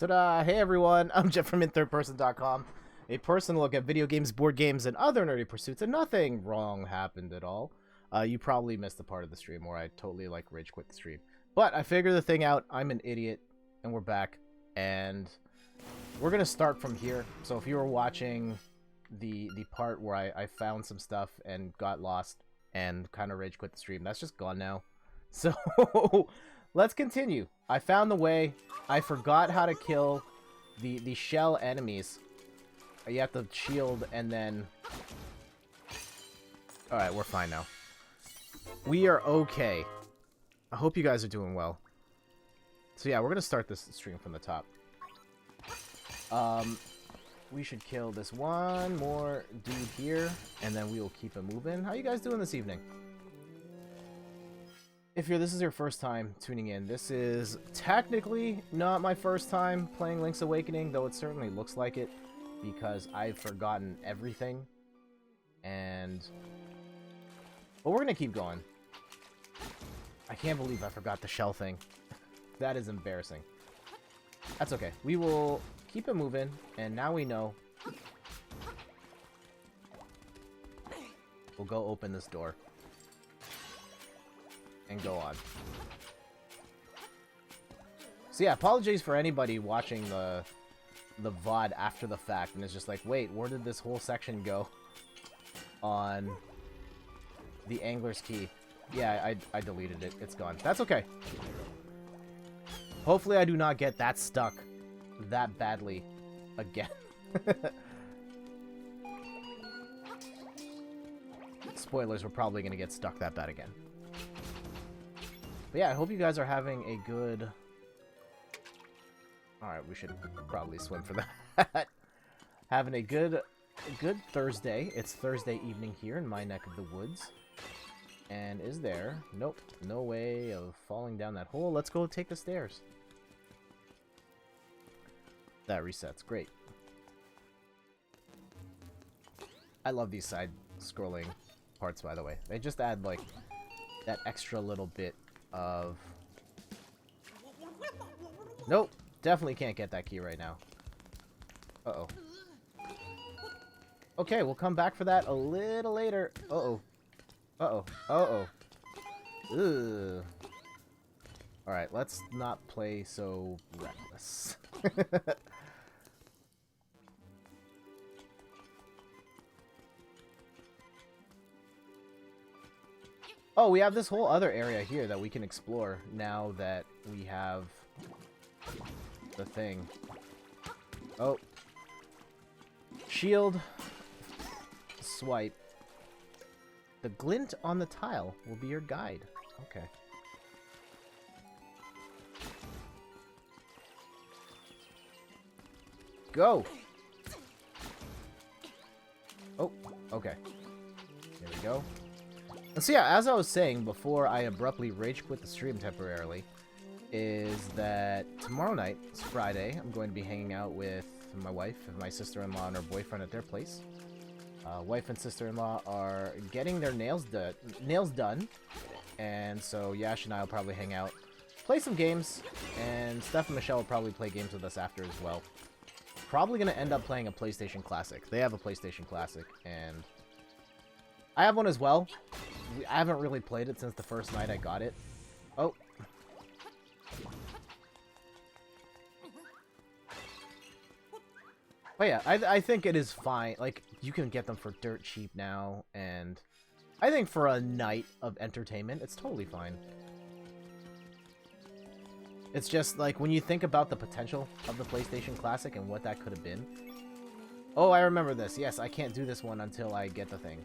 Ta-da! Hey everyone, I'm Jeff from InThirdPerson.com. A personal look at video games, board games, and other nerdy pursuits, and nothing wrong happened at all. You probably missed the part of the stream where I totally, rage quit the stream. But I figured the thing out, I'm an idiot, and we're back, and we're gonna start from here. So if you were watching the part where I found some stuff and got lost and kind of rage quit the stream, that's just gone now. So let's continue. I found the way. I forgot how to kill the shell enemies. You have to shield and then... Alright, we're fine now. We are okay. I hope you guys are doing well. So yeah, we're gonna start this stream from the top. We should kill this one more dude here, and then we will keep it moving. How you guys doing this evening? If this is your first time tuning in, this is technically not my first time playing Link's Awakening, though it certainly looks like it, because I've forgotten everything. But we're gonna keep going. I can't believe I forgot the shell thing. That is embarrassing. That's okay. We will keep it moving, and now we know. We'll go open this door. And go on. So yeah, apologies for anybody watching the VOD after the fact and it's just like, wait, where did this whole section go on the Angler's Key? Yeah, I deleted it. It's gone. That's okay. Hopefully I do not get that stuck that badly again. Spoilers, we're probably going to get stuck that bad again. But yeah, I hope you guys are having a good... Alright, we should probably swim for that. Having a good Thursday. It's Thursday evening here in my neck of the woods. And is there... Nope, no way of falling down that hole. Let's go take the stairs. That resets. Great. I love these side-scrolling parts, by the way. They just add, like, that extra little bit of... Nope, definitely can't get that key right now. Uh-oh. Okay, we'll come back for that a little later. Uh-oh. Uh-oh. Uh-oh. Ugh. Alright, let's not play so reckless. Oh, we have this whole other area here that we can explore now that we have the thing. Oh. Shield. Swipe. The glint on the tile will be your guide. Okay. Go! Oh, okay. There we go. And so yeah, as I was saying before I abruptly rage quit the stream temporarily, is that tomorrow night, it's Friday, I'm going to be hanging out with my wife and my sister-in-law and her boyfriend at their place. Wife and sister-in-law are getting their nails done, and so Yash and I will probably hang out, play some games, and Steph and Michelle will probably play games with us after as well. Probably going to end up playing a PlayStation Classic. They have a PlayStation Classic, and I have one as well. I haven't really played it since the first night I got it. Oh. But yeah, I think it is fine. Like, you can get them for dirt cheap now, and I think for a night of entertainment, it's totally fine. It's just, like, when you think about the potential of the PlayStation Classic and what that could have been. Oh, I remember this. Yes, I can't do this one until I get the thing.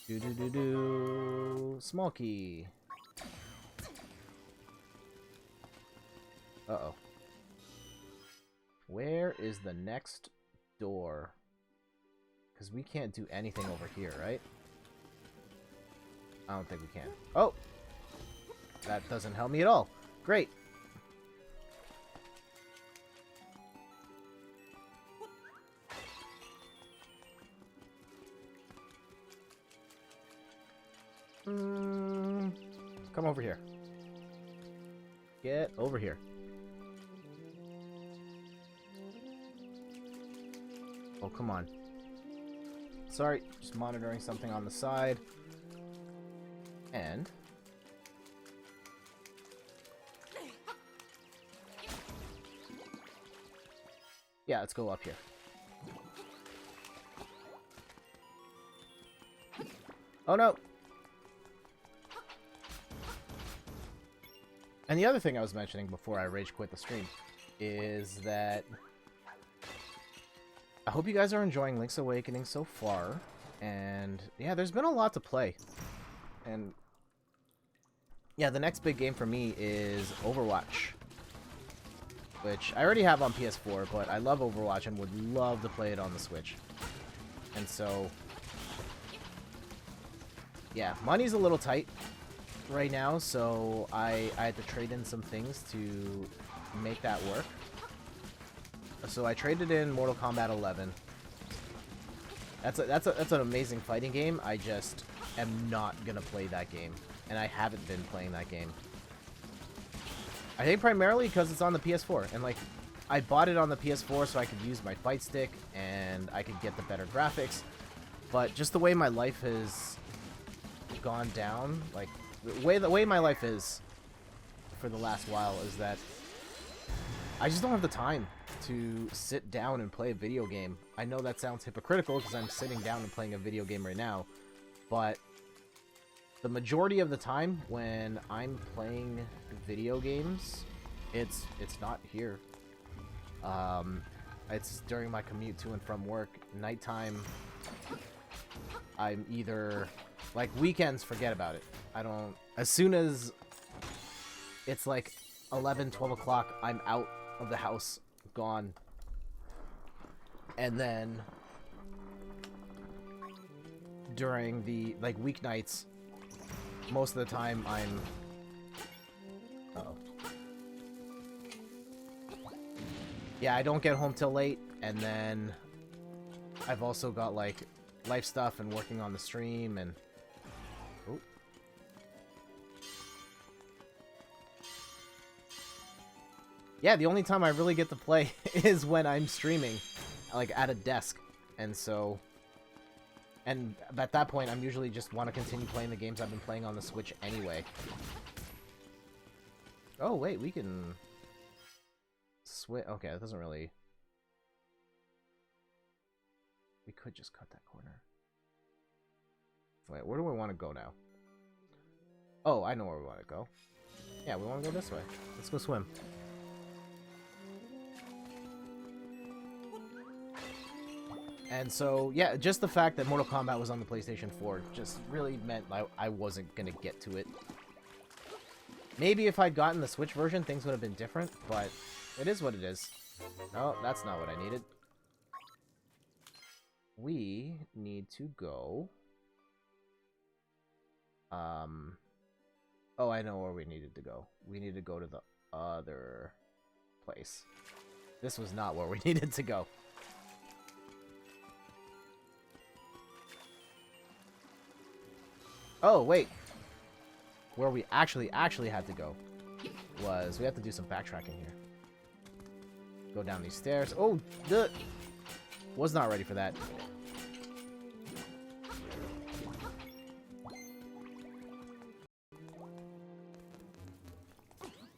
Do-do-do-do. Small key. Uh-oh. Where is the next door? Because we can't do anything over here, right? I don't think we can. Oh! That doesn't help me at all. Great. Come over here. Get over here. Oh, come on. Sorry, just monitoring something on the side. And... yeah, let's go up here. Oh, no! And the other thing I was mentioning before I rage quit the stream is that I hope you guys are enjoying Link's Awakening so far. And yeah, there's been a lot to play. And yeah, the next big game for me is Overwatch, which I already have on PS4, but I love Overwatch and would love to play it on the Switch. And so, yeah, money's a little tight right now, so I had to trade in some things to make that work. So I traded in Mortal Kombat 11. That's an amazing fighting game. I just am not gonna play that game, and I haven't been playing that game. I think primarily because it's on the PS4, and like I bought it on the PS4 so I could use my fight stick and I could get the better graphics. But just the way my life has gone down, like the way my life is for the last while, is that I just don't have the time to sit down and play a video game. I know that sounds hypocritical because I'm sitting down and playing a video game right now, but the majority of the time when I'm playing video games, it's not here. It's during my commute to and from work. Nighttime, I'm either... like, weekends, forget about it. I don't... as soon as it's like 11, 12 o'clock, I'm out of the house, gone. And then during the, like, weeknights, most of the time I'm... uh-oh. Yeah, I don't get home till late, and then I've also got, like, life stuff and working on the stream, and... oh. Yeah, the only time I really get to play is when I'm streaming, like, at a desk. And so... and at that point, I'm usually just want to continue playing the games I've been playing on the Switch anyway. Oh, wait, we can... switch... okay, that doesn't really... we could just cut that corner. Wait, where do we want to go now? Oh, I know where we want to go. Yeah, we want to go this way. Let's go swim. And so, yeah, just the fact that Mortal Kombat was on the PlayStation 4 just really meant I wasn't going to get to it. Maybe if I'd gotten the Switch version, things would have been different, but it is what it is. No, that's not what I needed. We need to go... oh, I know where we needed to go. We need to go to the other place. This was not where we needed to go. Oh, wait. Where we actually had to go was... we have to do some backtracking here. Go down these stairs. Oh, was not ready for that.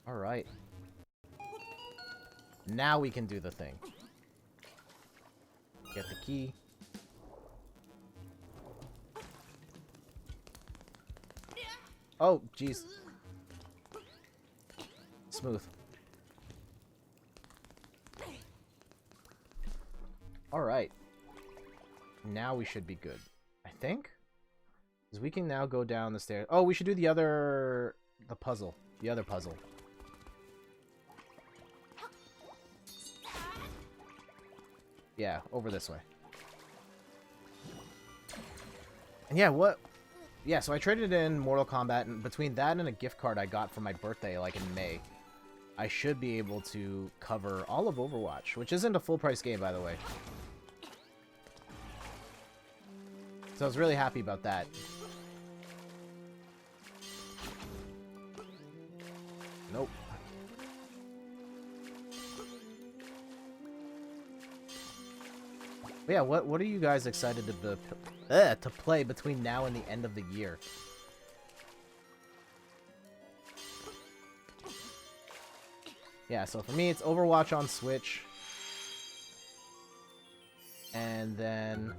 Alright. Now we can do the thing. Get the key. Oh, jeez. Smooth. Alright. Now we should be good. I think? Because we can now go down the stairs. Oh, we should do the other... the puzzle. The other puzzle. Yeah, over this way. And yeah, what... yeah, so I traded in Mortal Kombat, and between that and a gift card I got for my birthday, like, in May, I should be able to cover all of Overwatch, which isn't a full-price game, by the way. So I was really happy about that. Nope. But yeah, what are you guys excited to play between now and the end of the year? Yeah, so for me, it's Overwatch on Switch. And then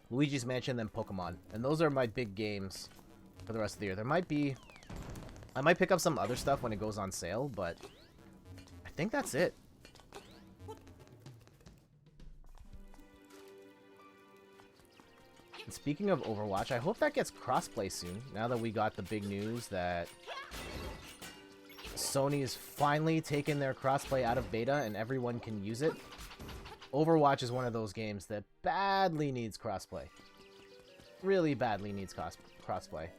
Luigi's Mansion, then Pokemon. And those are my big games for the rest of the year. I might pick up some other stuff when it goes on sale, but I think that's it. And speaking of Overwatch, I hope that gets crossplay soon, now that we got the big news that Sony is finally taking their crossplay out of beta and everyone can use it. Overwatch is one of those games that badly needs crossplay. Really badly needs crossplay.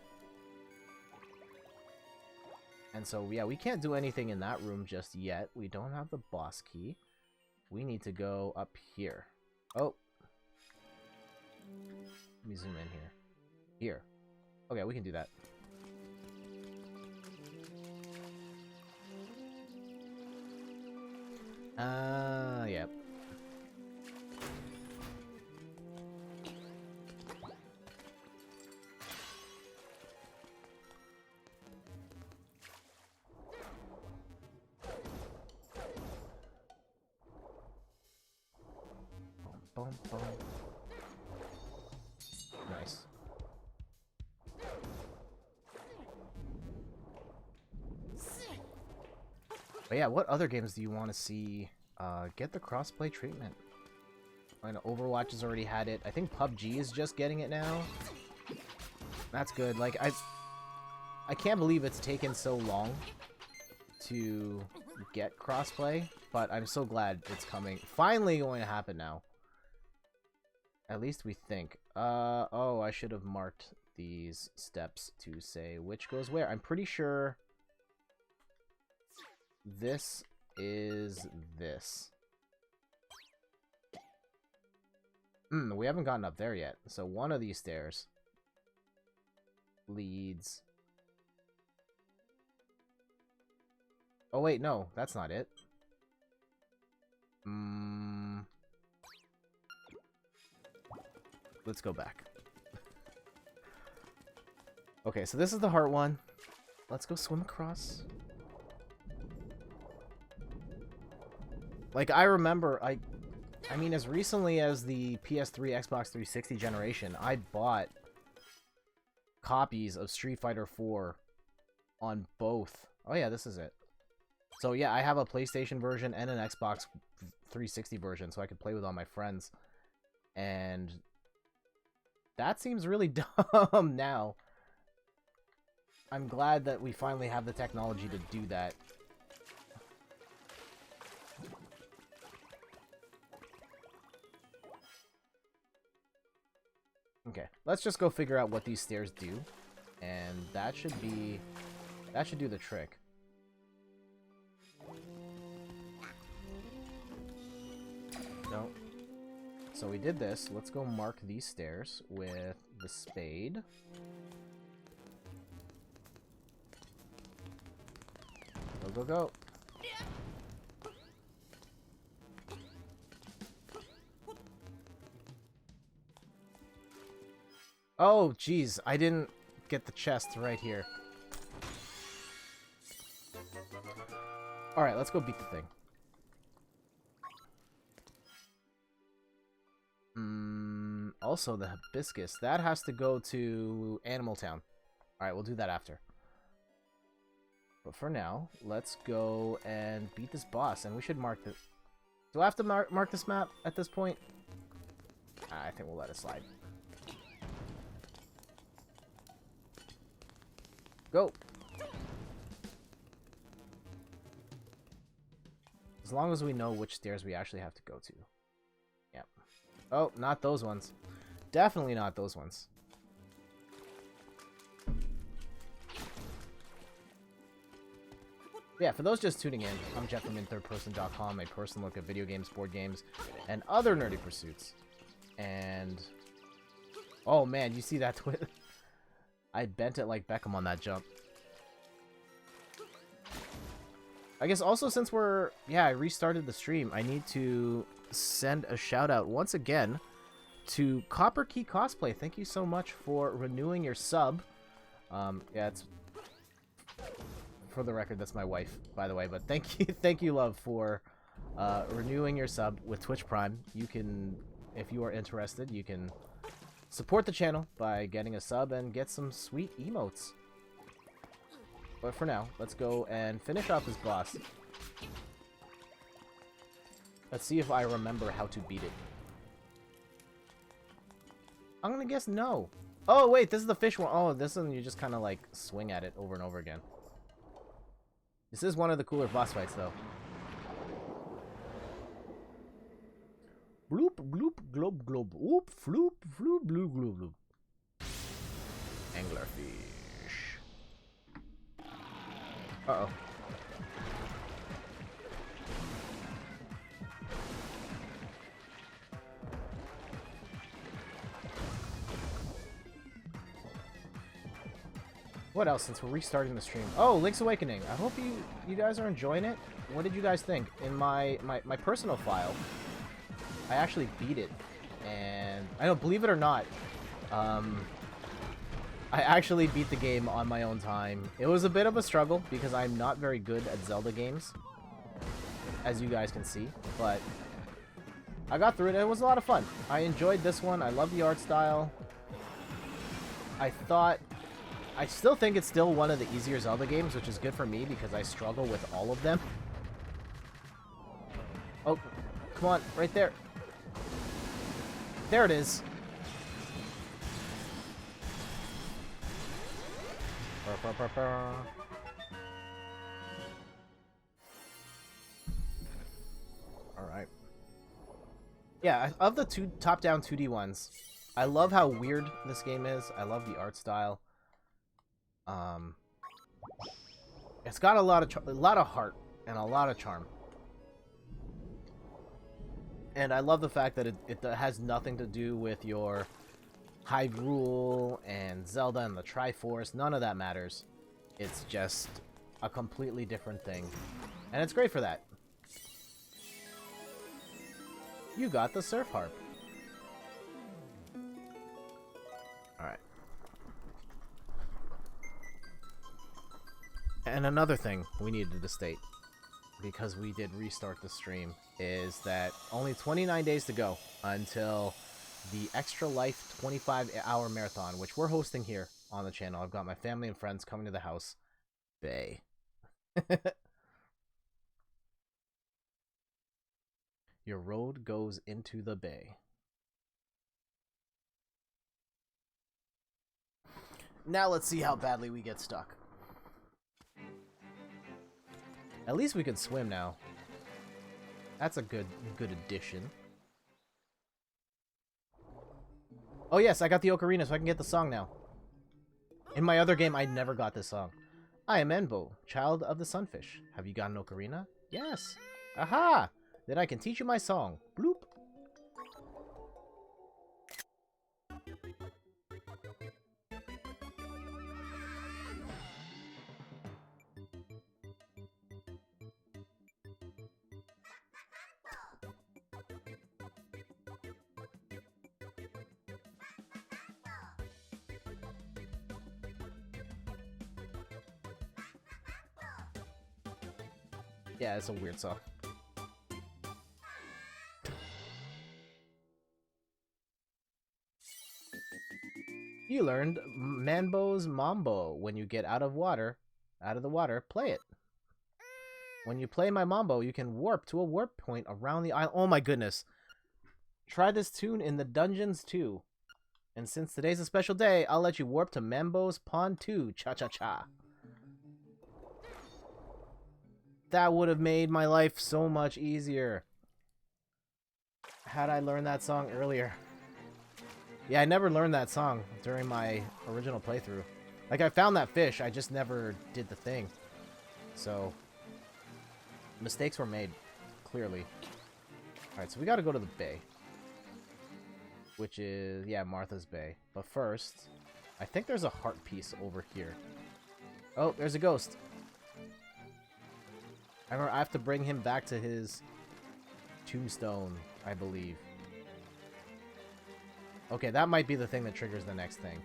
And so, yeah, we can't do anything in that room just yet. We don't have the boss key. We need to go up here. Oh. Let me zoom in here. Here. Okay, we can do that. Yep. Boom, boom. Nice. But yeah, what other games do you want to see get the crossplay treatment? I know Overwatch has already had it. I think PUBG is just getting it now. That's good. Like, I can't believe it's taken so long to get crossplay, but I'm so glad it's coming. Finally going to happen now. At least we think. Oh, I should have marked these steps to say which goes where. I'm pretty sure this is this. We haven't gotten up there yet. So one of these stairs leads... Oh wait, no, that's not it. Let's go back. Okay, so this is the heart one. Let's go swim across. Like, I remember, I mean, as recently as the PS3, Xbox 360 generation, I bought copies of Street Fighter 4 on both. Oh yeah, this is it. So yeah, I have a PlayStation version and an Xbox 360 version, so I could play with all my friends. And that seems really dumb now. I'm glad that we finally have the technology to do that. Okay, let's just go figure out what these stairs do, and that should do the trick. No. So we did this. Let's go mark these stairs with the spade. Go, go, go. Oh, jeez. I didn't get the chest right here. Alright, let's go beat the thing. Also, the hibiscus. That has to go to Animal Town. Alright, we'll do that after. But for now, let's go and beat this boss. And we should mark the... Do I have to mark this map at this point? I think we'll let it slide. Go! As long as we know which stairs we actually have to go to. Yep. Oh, not those ones. Definitely not those ones. Yeah, for those just tuning in, I'm Jeff from InThirdPerson.com, a personal look at video games, board games, and other nerdy pursuits. And... oh man, you see that twist? I bent it like Beckham on that jump. I guess also since I restarted the stream, I need to send a shout out once again to Copper Key Cosplay. Thank you so much for renewing your sub. Yeah, it's for the record, that's my wife, by the way. But thank you, love, for renewing your sub with Twitch Prime. You can, if you are interested, you can support the channel by getting a sub and get some sweet emotes. But for now, let's go and finish off this boss. Let's see if I remember how to beat it. I'm gonna guess no. Oh, wait, this is the fish one. Oh, this one you just kind of, like, swing at it over and over again. This is one of the cooler boss fights, though. Bloop, bloop, glob, glob, oop, floop, floop, bloop, gloop, gloop. Anglerfish. Uh-oh. What else, since we're restarting the stream? Oh, Link's Awakening. I hope you guys are enjoying it. What did you guys think? In my personal file, I actually beat it. And I don't believe it or not, I actually beat the game on my own time. It was a bit of a struggle because I'm not very good at Zelda games, as you guys can see, but I got through it and it was a lot of fun. I enjoyed this one. I love the art style. I still think it's still one of the easier Zelda games, which is good for me because I struggle with all of them. Oh, come on, right there. There it is. Alright. Yeah, of the two top-down 2D ones, I love how weird this game is. I love the art style. It's got a lot of heart and a lot of charm. And I love the fact that it has nothing to do with your Hyrule and Zelda and the Triforce. None of that matters. It's just a completely different thing. And it's great for that. You got the Surf Harp. Alright. And another thing we needed to state, because we did restart the stream, is that only 29 days to go until the Extra Life 25-hour marathon, which we're hosting here on the channel. I've got my family and friends coming to the house. Bay. Your road goes into the bay. Now let's see how badly we get stuck. At least we can swim now. That's a good addition. Oh yes, I got the ocarina, so I can get the song now. In my other game, I never got this song. I am Enbo, child of the sunfish. Have you got an ocarina? Yes. Aha! Then I can teach you my song. Bloop. Yeah, it's a weird song. You learned Manbo's Mambo. When you get out of the water, play it. When you play my Mambo, you can warp to a warp point around the island. Oh my goodness. Try this tune in the dungeons too. And since today's a special day, I'll let you warp to Mambo's Pond 2. Cha-cha-cha. That would have made my life so much easier had I learned that song earlier. Yeah, I never learned that song during my original playthrough. Like, I found that fish, I just never did the thing. So, mistakes were made, clearly. Alright, so we gotta go to the bay. Which is, yeah, Martha's Bay. But first, I think there's a heart piece over here. Oh, there's a ghost. I have to bring him back to his tombstone, I believe. Okay, that might be the thing that triggers the next thing.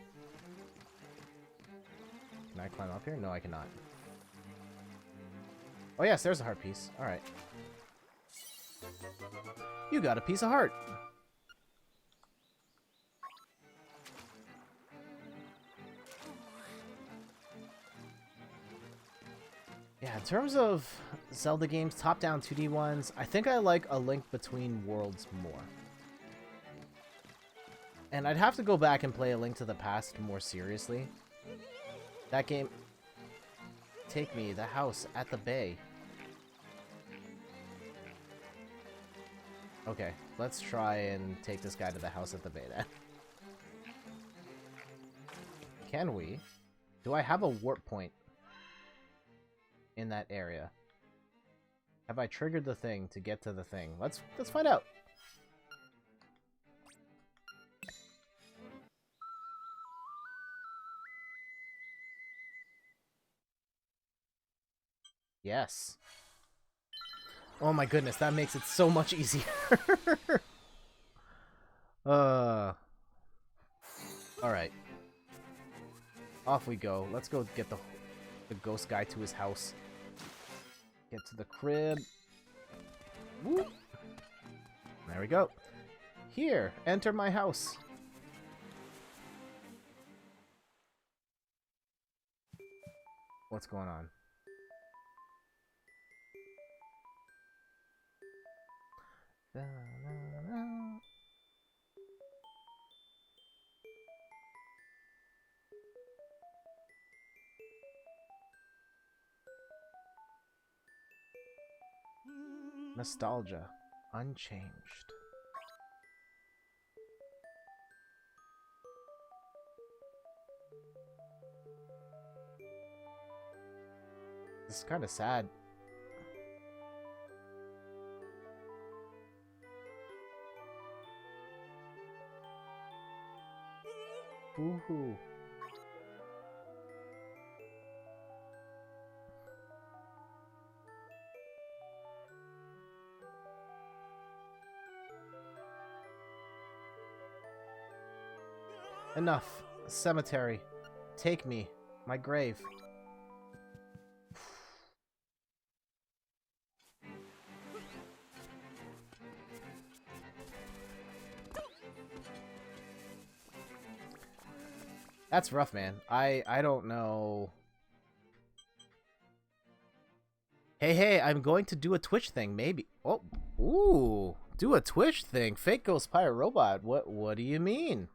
Can I climb up here? No, I cannot. Oh yes, there's a heart piece. Alright. You got a piece of heart. Yeah, in terms of Zelda games, top-down 2D ones, I think I like A Link Between Worlds more. And I'd have to go back and play A Link to the Past more seriously. That game... Take me, the house at the bay. Okay, let's try and take this guy to the house at the bay then. Can we? Do I have a warp point in that area? Have I triggered the thing to get to the thing? Let's find out. Yes. Oh my goodness, that makes it so much easier. Alright. Off we go. Let's go get the ghost guy to his house. Get to the crib. Whoop. There we go. Here, enter my house. What's going on? Nostalgia. Unchanged. This is kind of sad. Woohoo. Enough. Cemetery. Take me. My grave. That's rough, man. I don't know. Hey, I'm going to do a Twitch thing, maybe. Oh, ooh. Do a Twitch thing. Fake Ghost Pirate Robot. What do you mean?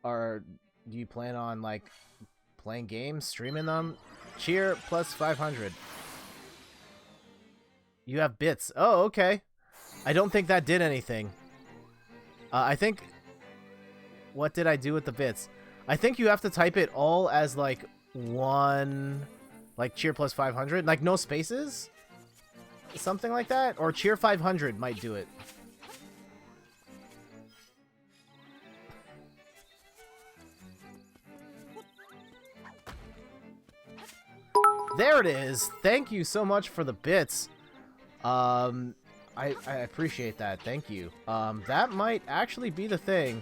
Or do you plan on, like, playing games, streaming them? Cheer plus 500. You have bits. Oh, okay. I don't think that did anything. I think... What did I do with the bits? I think you have to type it all as, like, one... Like, cheer plus 500? Like, no spaces? Something like that? Or cheer 500 might do it. There it is! Thank you so much for the bits. I appreciate that. Thank you. That might actually be the thing.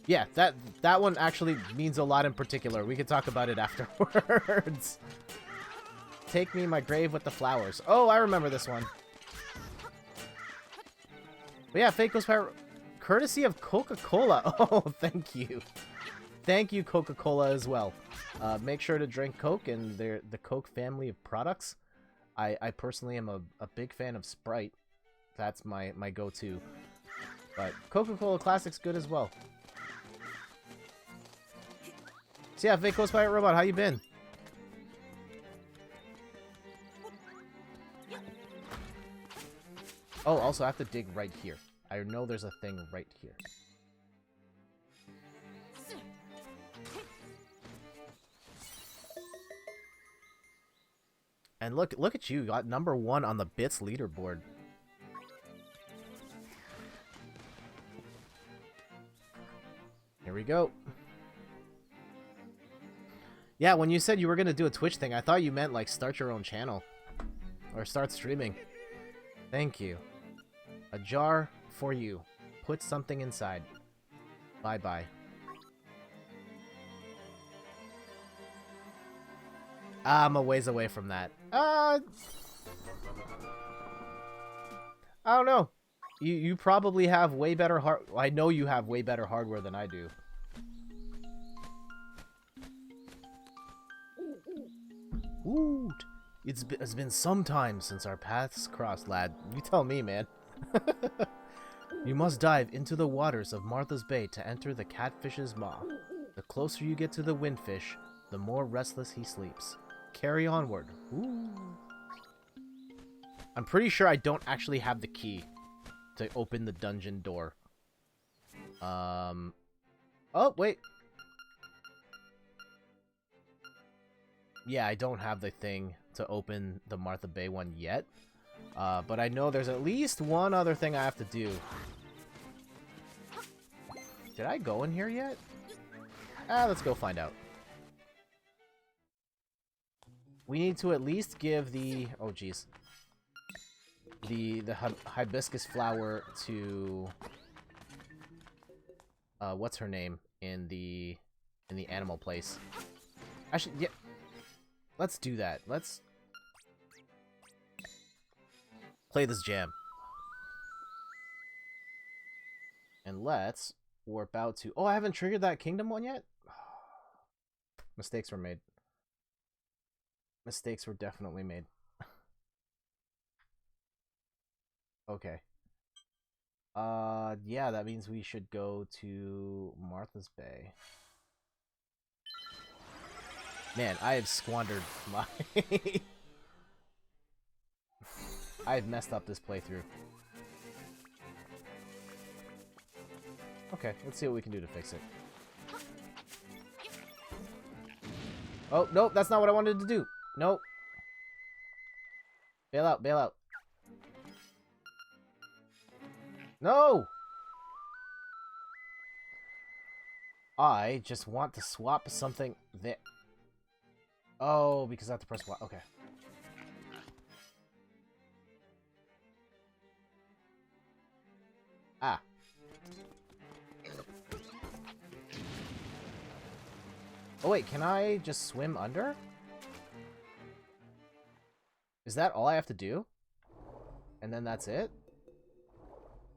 Yeah, that one actually means a lot in particular. We can talk about it afterwards. Take me my grave with the flowers. Oh, I remember this one. But yeah, Fake Ghost Pirate, courtesy of Coca-Cola. Oh, thank you. Thank you, Coca-Cola, as well. Make sure to drink Coke and the Coke family of products. I personally am a big fan of Sprite. That's my go-to. But Coca-Cola Classic's good as well. So yeah, Fake Ghost Pirate Robot, how you been? Oh, also I have to dig right here. I know there's a thing right here. And look at you, got #1 on the bits leaderboard. Here we go. Yeah, when you said you were gonna do a Twitch thing, I thought you meant like start your own channel. Or start streaming. Thank you. A jar for you. Put something inside. Bye-bye. I'm a ways away from that. I don't know. You probably have way better I know you have way better hardware than I do. Woot! It's been some time since our paths crossed, lad. You tell me, man. You must dive into the waters of Martha's Bay to enter the Catfish's maw. The closer you get to the windfish, the more restless he sleeps. Carry onward. Ooh. I'm pretty sure I don't actually have the key to open the dungeon door. Oh, wait. Yeah, I don't have the thing to open the Martha Bay one yet. But I know there's at least one other thing I have to do. Did I go in here yet? Let's go find out. We need to at least give the... Oh, jeez. The hibiscus flower to... what's her name in the animal place? Actually, yeah. Let's do that. Let's play this jam. And let's warp out to... Oh, I haven't triggered that kingdom one yet? Mistakes were made. Mistakes were definitely made. Okay. Yeah, that means we should go to Martha's Bay. Man, I have squandered my... I have messed up this playthrough. Okay, let's see what we can do to fix it. Oh, nope, that's not what I wanted to do. Nope. Bail out, bail out. No! I just want to swap something there. Oh, because I have to press Y. Okay. Ah. Oh wait, can I just swim under? Is that all I have to do? And then that's it?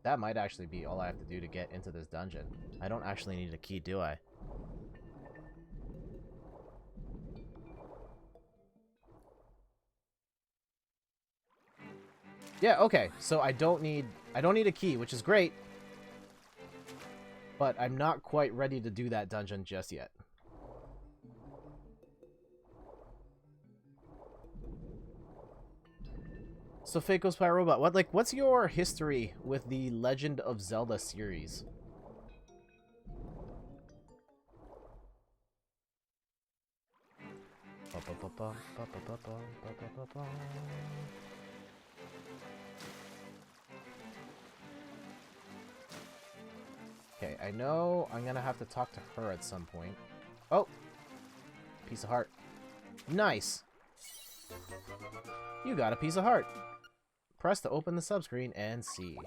That might actually be all I have to do to get into this dungeon. I don't actually need a key, do I? Yeah, okay. So I don't need a key, which is great. But I'm not quite ready to do that dungeon just yet. So Fate Goes by Robot. What's your history with the Legend of Zelda series? Okay, I know I'm gonna have to talk to her at some point. Oh! Piece of heart. Nice! You got a piece of heart. Press to open the subscreen and see.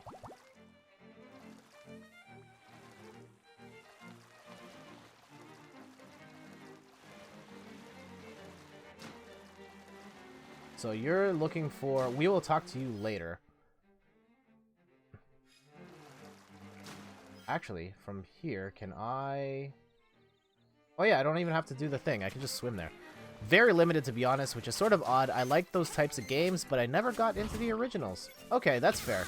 So you're looking for... We will talk to you later. Actually, from here, can I... Oh yeah, I don't even have to do the thing. I can just swim there. Very limited, to be honest, which is sort of odd. I like those types of games, but I never got into the originals. Okay, that's fair.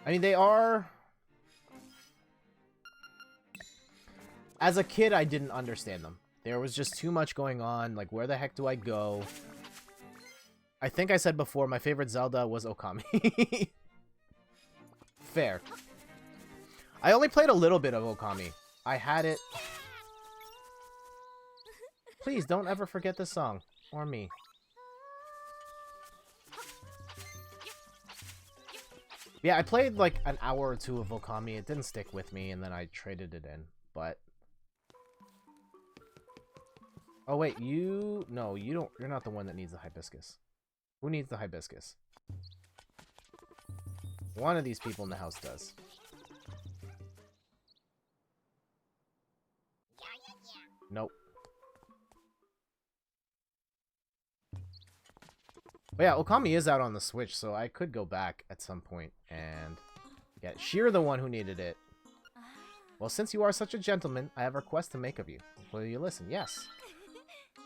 I mean, they are... As a kid, I didn't understand them. There was just too much going on. Like, where the heck do I go? I think I said before, my favorite Zelda was Okami. Fair. I only played a little bit of Okami. I had it... Please, don't ever forget this song. Or me. Yeah, I played like an hour or two of Okami. It didn't stick with me, and then I traded it in. But... Oh, wait, you... No, you don't... You're not the one that needs the hibiscus. Who needs the hibiscus? One of these people in the house does. Nope. But yeah, Okami is out on the Switch, so I could go back at some point and get Sheer the one who needed it. Well, since you are such a gentleman, I have a request to make of you. Will you listen? Yes.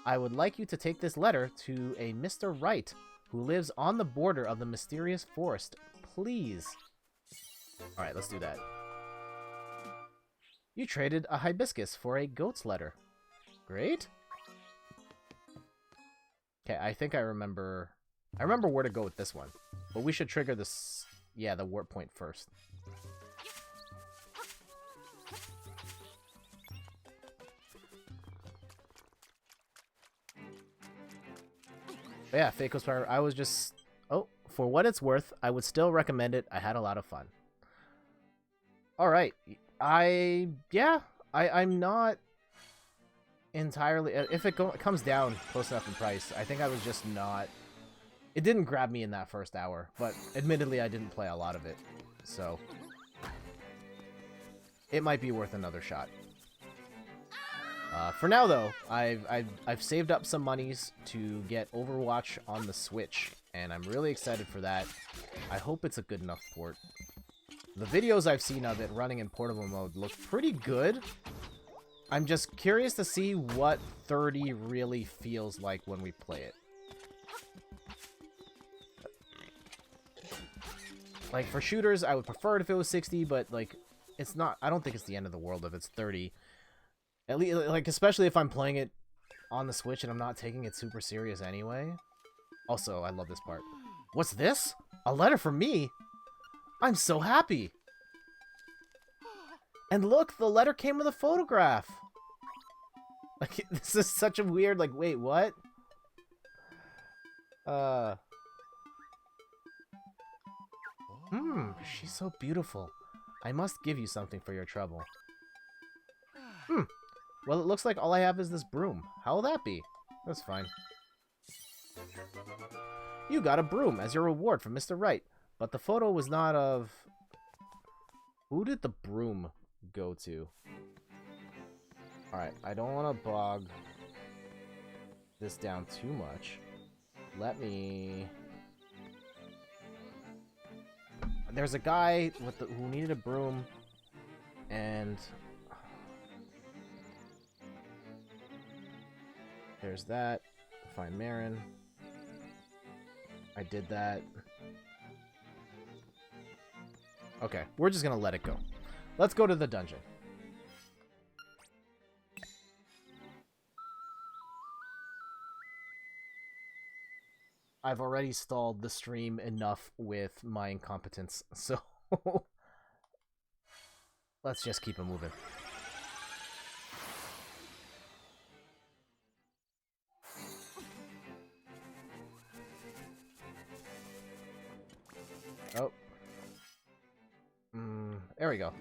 I would like you to take this letter to a Mr. Wright, who lives on the border of the mysterious forest. Please. Alright, let's do that. You traded a hibiscus for a goat's letter. Great. Okay, I think I remember where to go with this one. But we should trigger this... Yeah, the warp point first. But yeah, Fako's Power, I was just... Oh, for what it's worth, I would still recommend it. I had a lot of fun. Alright. I'm not entirely... If it comes down close enough in price, I think I was just not... It didn't grab me in that first hour, but admittedly I didn't play a lot of it, so... It might be worth another shot. For now, though, I've saved up some monies to get Overwatch on the Switch, and I'm really excited for that. I hope it's a good enough port. The videos I've seen of it running in portable mode look pretty good. I'm just curious to see what 30 really feels like when we play it. Like, for shooters, I would prefer it if it was 60, but, like, it's not... I don't think it's the end of the world if it's 30. At least, like, especially if I'm playing it on the Switch and I'm not taking it super serious anyway. Also, I love this part. What's this? A letter from me? I'm so happy! And look, the letter came with a photograph! Like, this is such a weird, like, wait, what? She's so beautiful. I must give you something for your trouble. Well, it looks like all I have is this broom. How will that be? That's fine. You got a broom as your reward from Mr. Wright, but the photo was not of... Who did the broom go to? Alright, I don't want to bog this down too much. Let me... There's a guy with who needed a broom, and... There's that. Find Marin. I did that. Okay, we're just gonna let it go. Let's go to the dungeon. I've already stalled the stream enough with my incompetence, so let's just keep it moving. Oh. There we go.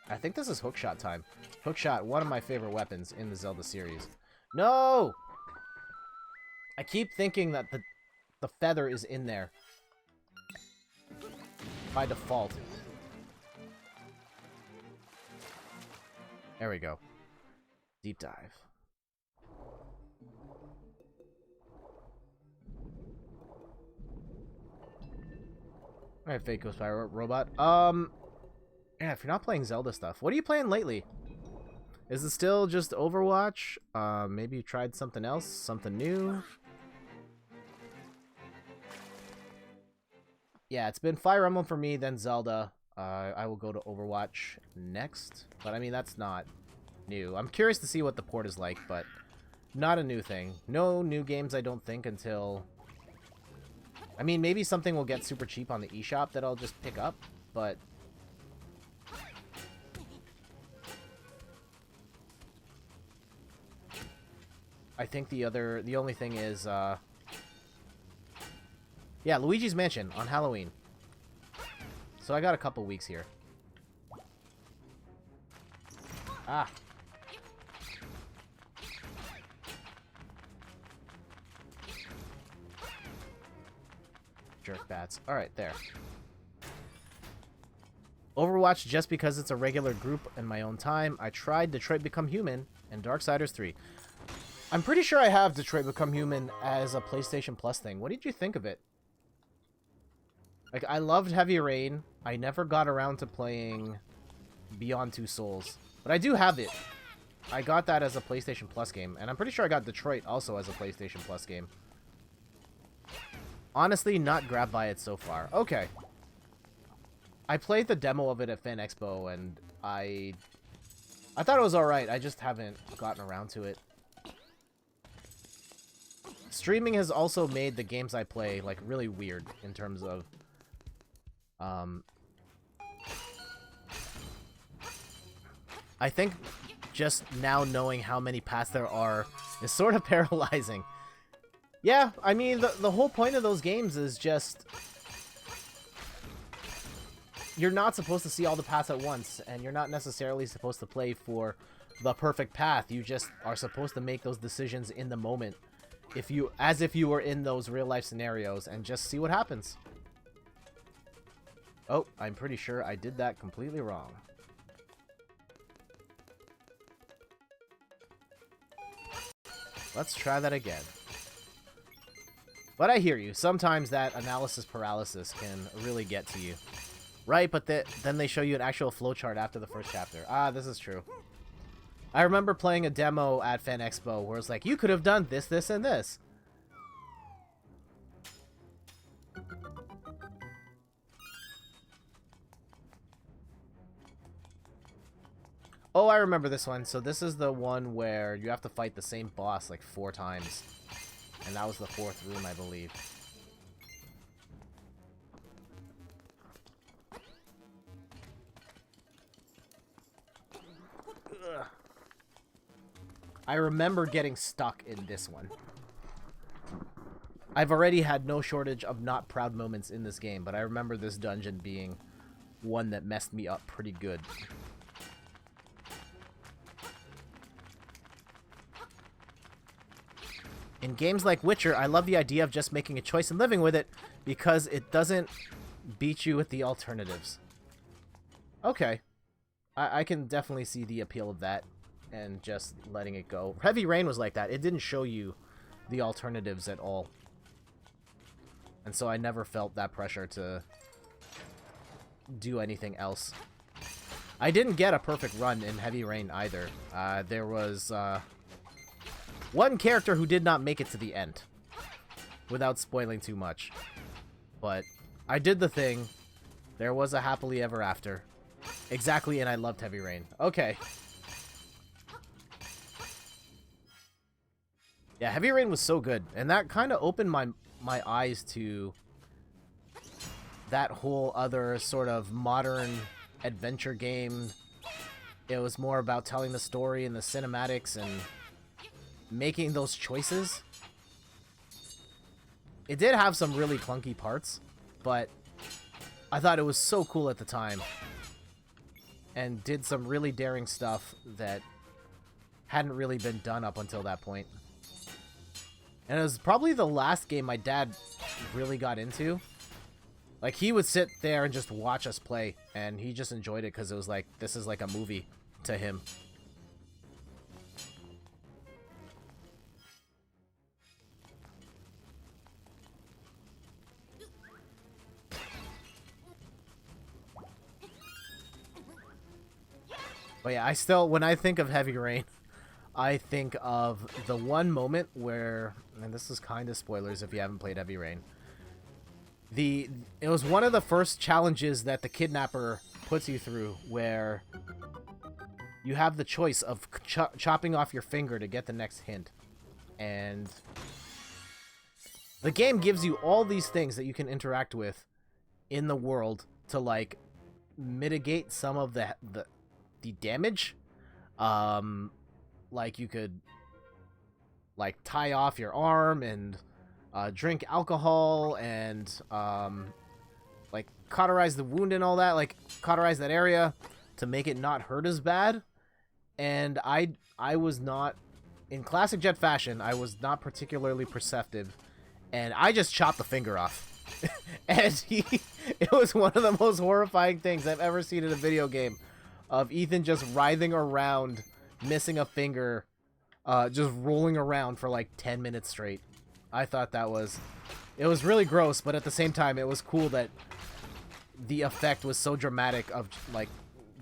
I think this is hookshot time. Hookshot, one of my favorite weapons in the Zelda series. No! I keep thinking that the feather is in there. By default. There we go. Deep dive. Alright, Fate Ghost Pirate Robot. Yeah, if you're not playing Zelda stuff, what are you playing lately? Is it still just Overwatch? Maybe you tried something else? Something new? Yeah, it's been Fire Emblem for me, then Zelda. I will go to Overwatch next. But, I mean, that's not new. I'm curious to see what the port is like, but not a new thing. No new games, I don't think, until... I mean, maybe something will get super cheap on the eShop that I'll just pick up, but... I think the only thing is, yeah, Luigi's Mansion on Halloween. So I got a couple weeks here. Ah. Jerk bats. Alright, there. Overwatch just because it's a regular group in my own time. I tried Detroit Become Human and Darksiders 3. I'm pretty sure I have Detroit Become Human as a PlayStation Plus thing. What did you think of it? Like, I loved Heavy Rain. I never got around to playing Beyond Two Souls. But I do have it. I got that as a PlayStation Plus game. And I'm pretty sure I got Detroit also as a PlayStation Plus game. Honestly, not grabbed by it so far. Okay. I played the demo of it at Fan Expo, and I thought it was alright. I just haven't gotten around to it. Streaming has also made the games I play, like, really weird in terms of... I think just now knowing how many paths there are is sort of paralyzing. Yeah, I mean, the whole point of those games is just... You're not supposed to see all the paths at once, and you're not necessarily supposed to play for the perfect path. You just are supposed to make those decisions in the moment, as if you were in those real-life scenarios, and just see what happens. Oh, I'm pretty sure I did that completely wrong. Let's try that again. But I hear you. Sometimes that analysis paralysis can really get to you. Right, but then they show you an actual flowchart after the first chapter. Ah, this is true. I remember playing a demo at Fan Expo where it's like, you could have done this, this, and this. Oh, I remember this one. So this is the one where you have to fight the same boss like 4 times. And that was the 4th room, I believe. Ugh. I remember getting stuck in this one. I've already had no shortage of not proud moments in this game, but I remember this dungeon being one that messed me up pretty good. In games like Witcher, I love the idea of just making a choice and living with it because it doesn't beat you with the alternatives. Okay. I can definitely see the appeal of that and just letting it go. Heavy Rain was like that. It didn't show you the alternatives at all. And so I never felt that pressure to do anything else. I didn't get a perfect run in Heavy Rain either. There was one character who did not make it to the end, without spoiling too much. But I did the thing. There was a happily ever after. Exactly, and I loved Heavy Rain. Okay. Yeah, Heavy Rain was so good, and that kind of opened my eyes to that whole other sort of modern adventure game. It was more about telling the story and the cinematics and making those choices. It did have some really clunky parts, but I thought it was so cool at the time and did some really daring stuff that hadn't really been done up until that point. And it was probably the last game my dad really got into. Like, he would sit there and just watch us play, and he just enjoyed it because it was like, this is like a movie to him. But yeah, I still, when I think of Heavy Rain, I think of the one moment where, and this is kind of spoilers if you haven't played Heavy Rain. It was one of the first challenges that the kidnapper puts you through, where you have the choice of chopping off your finger to get the next hint. And the game gives you all these things that you can interact with in the world to, like, mitigate some of the damage. Like, you could, like, tie off your arm and drink alcohol and like cauterize the wound and all that, like cauterize that area to make it not hurt as bad. And I was not, in classic Jet fashion, I was not particularly perceptive, and I just chopped the finger off. And it was one of the most horrifying things I've ever seen in a video game, of Ethan just writhing around, missing a finger, just rolling around for like 10 minutes straight. I thought that was... It was really gross, but at the same time, it was cool that the effect was so dramatic of, like...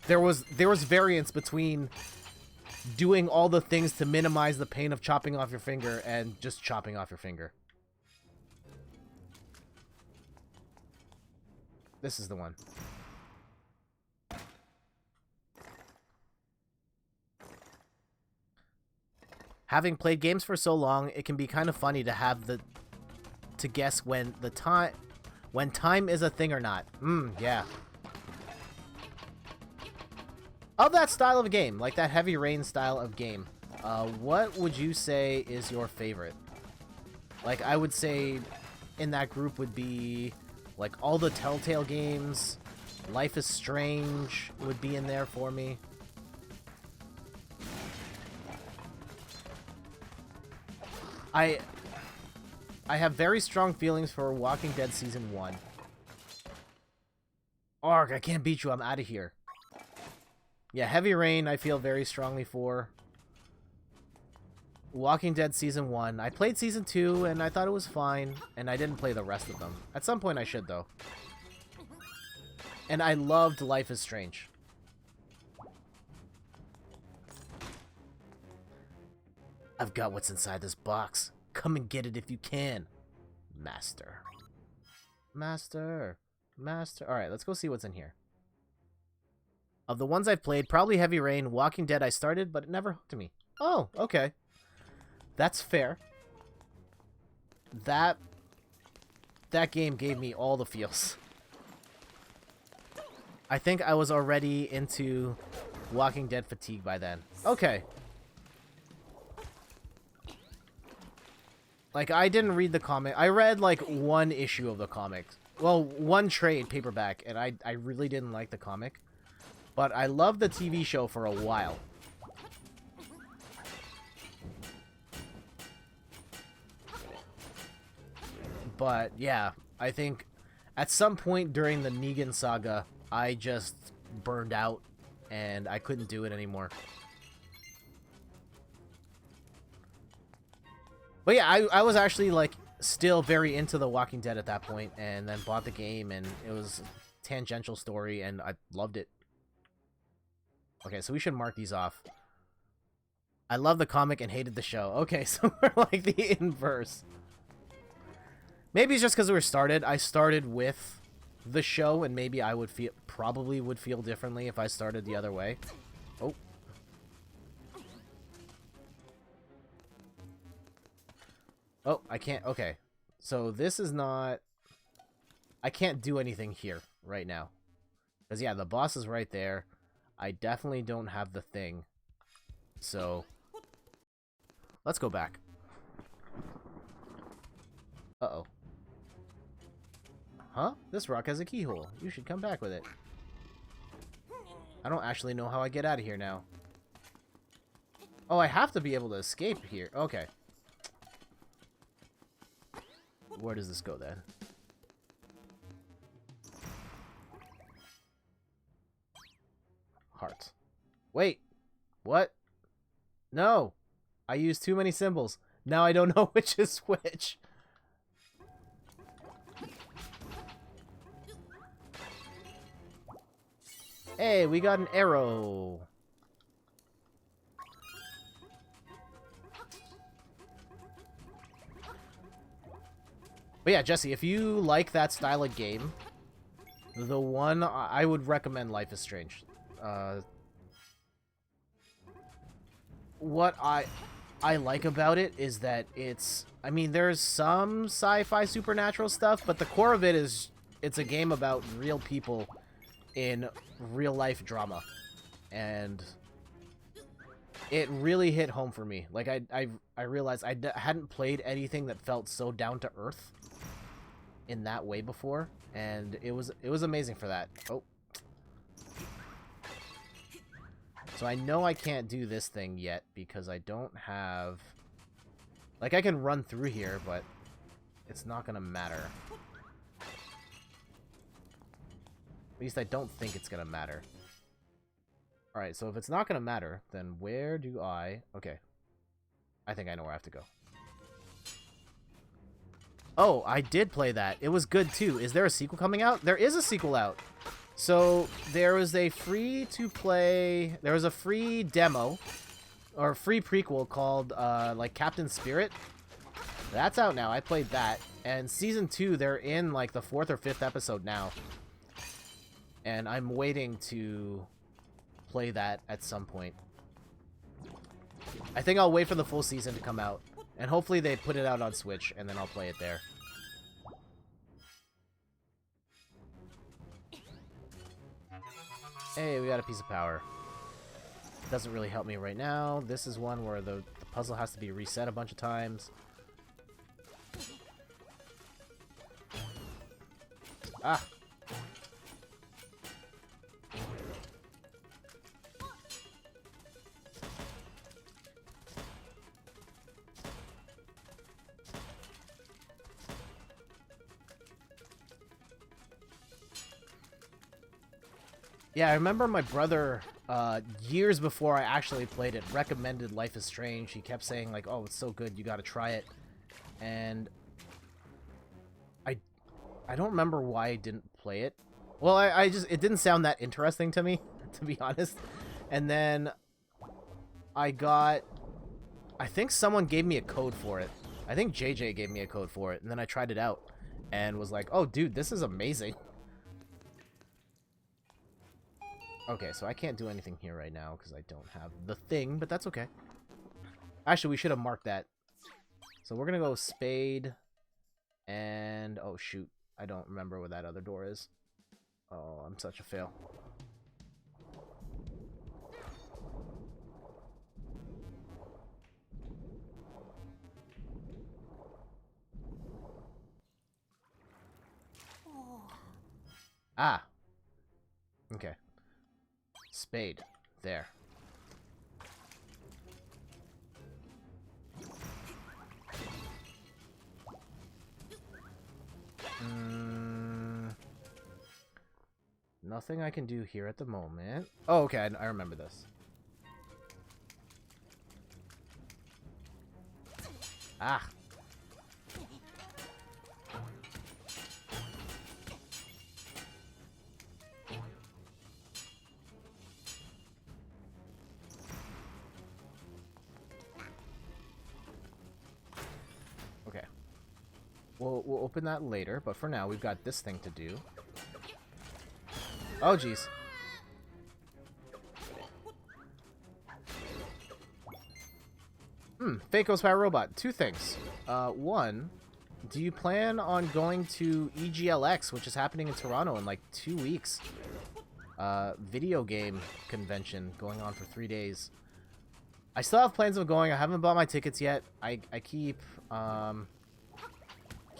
There was variance between doing all the things to minimize the pain of chopping off your finger and just chopping off your finger. This is the one. Having played games for so long, it can be kind of funny to have to guess when time is a thing or not. Yeah. Of that style of game, like that Heavy Rain style of game, what would you say is your favorite? Like, I would say in that group would be like all the Telltale games. Life is Strange would be in there for me. I have very strong feelings for Walking Dead Season 1. Arg, I can't beat you, I'm out of here. Yeah, Heavy Rain I feel very strongly for. Walking Dead Season 1. I played Season 2, and I thought it was fine, and I didn't play the rest of them. At some point I should, though. And I loved Life is Strange. I've got what's inside this box. Come and get it if you can. Master. Master. Master. Alright, let's go see what's in here. Of the ones I've played, probably Heavy Rain, Walking Dead I started, but it never hooked me. Oh, okay. That's fair. That game gave me all the feels. I think I was already into Walking Dead fatigue by then. Okay. Like, I didn't read the comic. I read, like, one issue of the comic. Well, one trade paperback, and I really didn't like the comic. But I loved the TV show for a while. But, yeah, I think at some point during the Negan saga, I just burned out, and I couldn't do it anymore. But yeah, I was actually, like, still very into The Walking Dead at that point, and then bought the game, and it was a tangential story, and I loved it. Okay, so we should mark these off. I love the comic and hated the show. Okay, so we're like the inverse. Maybe it's just because I started with the show, and maybe I would probably would feel differently if I started the other way. Oh. Oh, I can't. Okay. So this is not... I can't do anything here right now. Because, yeah, the boss is right there. I definitely don't have the thing. So, let's go back. Uh-oh. Huh? This rock has a keyhole. You should come back with it. I don't actually know how I get out of here now. Oh, I have to be able to escape here. Okay. Where does this go, then? Heart. Wait. What? No. I used too many symbols. Now I don't know which is which. Hey, we got an arrow. But yeah, Jesse, if you like that style of game, the one I would recommend Life is Strange. What I like about it is that it's... I mean, there's some sci-fi supernatural stuff, but the core of it is it's a game about real people in real-life drama. And it really hit home for me. Like, I realized I hadn't played anything that felt so down-to-earth in that way before, and it was amazing for that. Oh. So I know I can't do this thing yet because I don't have... Like, I can run through here, but it's not gonna matter. At least I don't think it's gonna matter. Alright, so if it's not gonna matter, then where do I... Okay. I think I know where I have to go. Oh, I did play that. It was good, too. Is there a sequel coming out? There is a sequel out. So, there was a free-to-play... There was a free demo, or free prequel called, like, Captain Spirit. That's out now. I played that. And Season 2, they're in, like, the 4th or 5th episode now. And I'm waiting to play that at some point. I think I'll wait for the full season to come out. And hopefully they put it out on Switch, and then I'll play it there. Hey, we got a piece of power. Doesn't really help me right now. This is one where the puzzle has to be reset a bunch of times. Ah! Yeah, I remember my brother, years before I actually played it, recommended Life is Strange. He kept saying, like, oh, it's so good, you gotta try it. And I don't remember why I didn't play it. Well, it didn't sound that interesting to me, to be honest. And then I think someone gave me a code for it. I think JJ gave me a code for it, and then I tried it out and was like, oh, dude, this is amazing. Okay, so I can't do anything here right now because I don't have the thing, but that's okay. Actually, we should have marked that. So we're going to go spade and... Oh, shoot. I don't remember where that other door is. Oh, I'm such a fail. Ah. Okay. Spade. There. Nothing I can do here at the moment. Oh, okay. I remember this. Ah. Okay. We'll open that later, but for now, we've got this thing to do. Oh, jeez. Fake Ghost Power Robot. Two things. One, do you plan on going to EGLX, which is happening in Toronto in like 2 weeks? Video game convention going on for 3 days. I still have plans of going. I haven't bought my tickets yet. I keep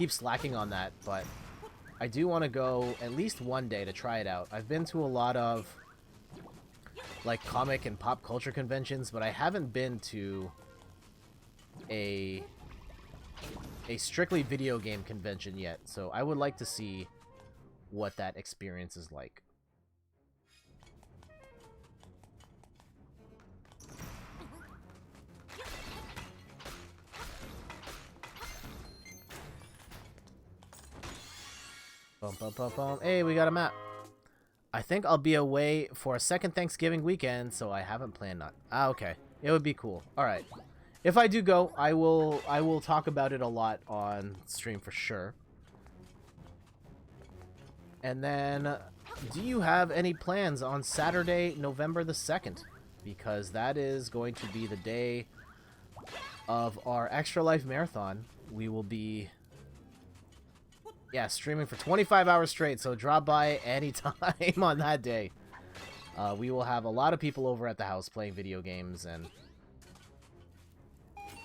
slacking on that, but I do want to go at least one day to try it out. I've been to a lot of like comic and pop culture conventions, but I haven't been to a strictly video game convention yet. So I would like to see what that experience is like. Bum, bum, bum, bum. Hey, we got a map. I think I'll be away for a second Thanksgiving weekend, so I haven't planned on. Ah, okay. It would be cool. All right. If I do go, I will talk about it a lot on stream for sure. And then, do you have any plans on Saturday, November the 2nd? Because that is going to be the day of our Extra Life Marathon. We will be... yeah, streaming for 25 hours straight, so drop by anytime on that day. We will have a lot of people over at the house playing video games, and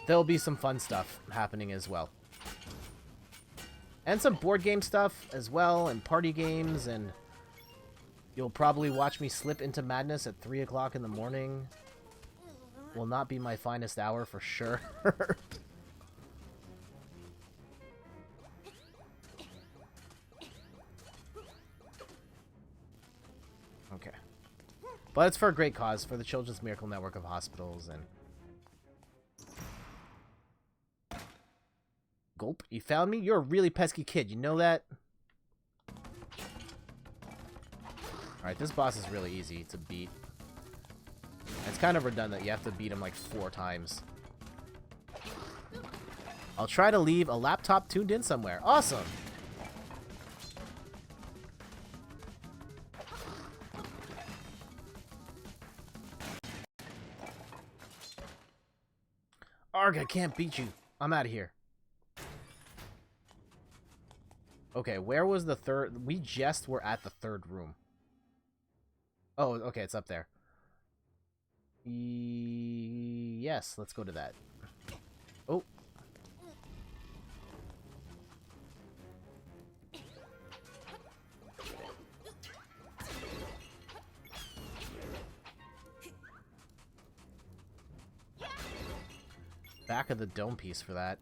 there'll be some fun stuff happening as well. And some board game stuff as well, and party games, and you'll probably watch me slip into madness at 3 o'clock in the morning. Will not be my finest hour for sure. But it's for a great cause, for the Children's Miracle Network of Hospitals, and... Gulp, you found me? You're a really pesky kid, you know that? Alright, this boss is really easy to beat. It's kind of redundant, you have to beat him like 4 times. I'll try to leave a laptop tuned in somewhere. Awesome! Arg, I can't beat you. I'm out of here. Okay, where was the third? We just were at the third room. Oh, okay, it's up there. Yes, let's go to that. Oh. Back of the dome piece for that.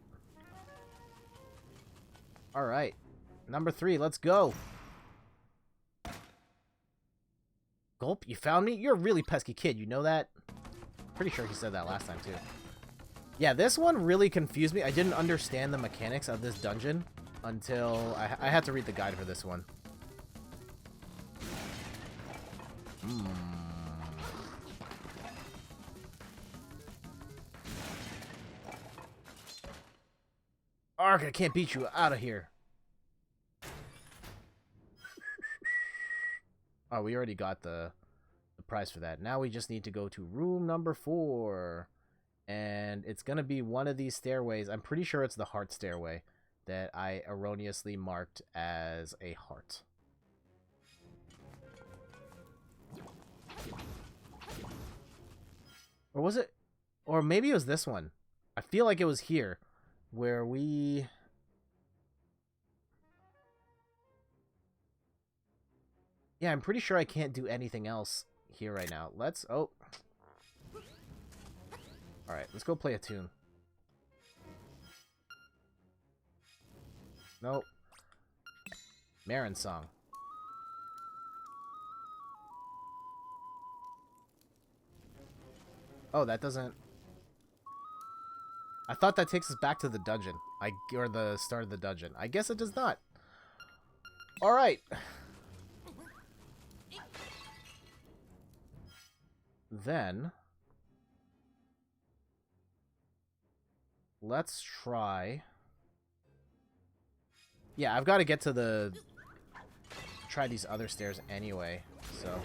Alright. Number 3, let's go. Gulp, you found me? You're a really pesky kid, you know that? Pretty sure he said that last time, too. Yeah, this one really confused me. I didn't understand the mechanics of this dungeon until I had to read the guide for this one. Ark, I can't beat you. Out of here. Oh, we already got the prize for that. Now we just need to go to room number 4. And it's going to be one of these stairways. I'm pretty sure it's the heart stairway that I erroneously marked as a heart. Or was it? Or maybe it was this one. I feel like it was here where we... Yeah, I'm pretty sure I can't do anything else here right now. Let's... Oh. Alright, let's go play a tune. Nope. Marin song. Oh, that doesn't... I thought that takes us back to the dungeon. Or the start of the dungeon. I guess it does not. Alright. Then... let's try... Yeah, I've got to get to the... try these other stairs anyway, so...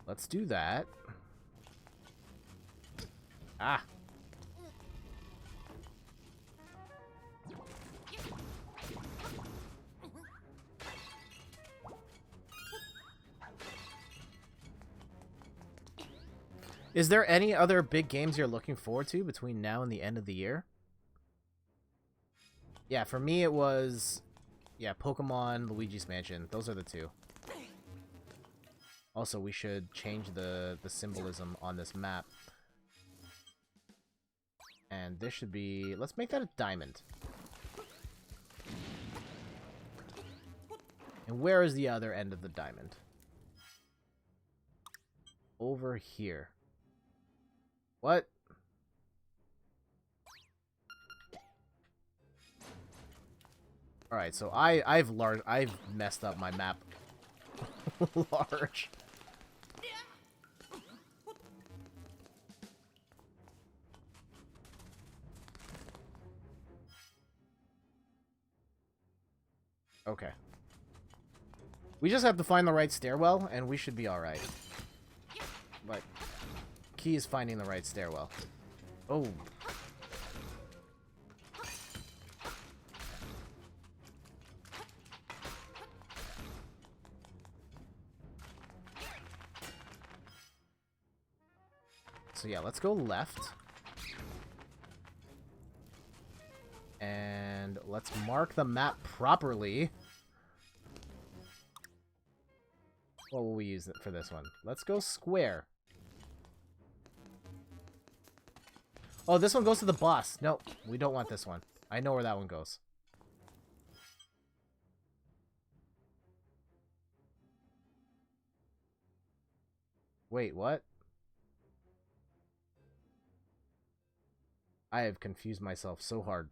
let's do that. Ah! Is there any other big games you're looking forward to between now and the end of the year? Yeah, for me it was... yeah, Pokemon, Luigi's Mansion. Those are the 2. Also, we should change the symbolism on this map. And this should be... let's make that a diamond. And where is the other end of the diamond? Over here. What? Alright, so I've messed up my map large. Okay. We just have to find the right stairwell, and we should be alright. But key is finding the right stairwell. Oh. So yeah, let's go left. And let's mark the map properly. What will we use it for this one? Let's go square. Oh, this one goes to the boss. No, we don't want this one. I know where that one goes. Wait, what? I have confused myself so hard.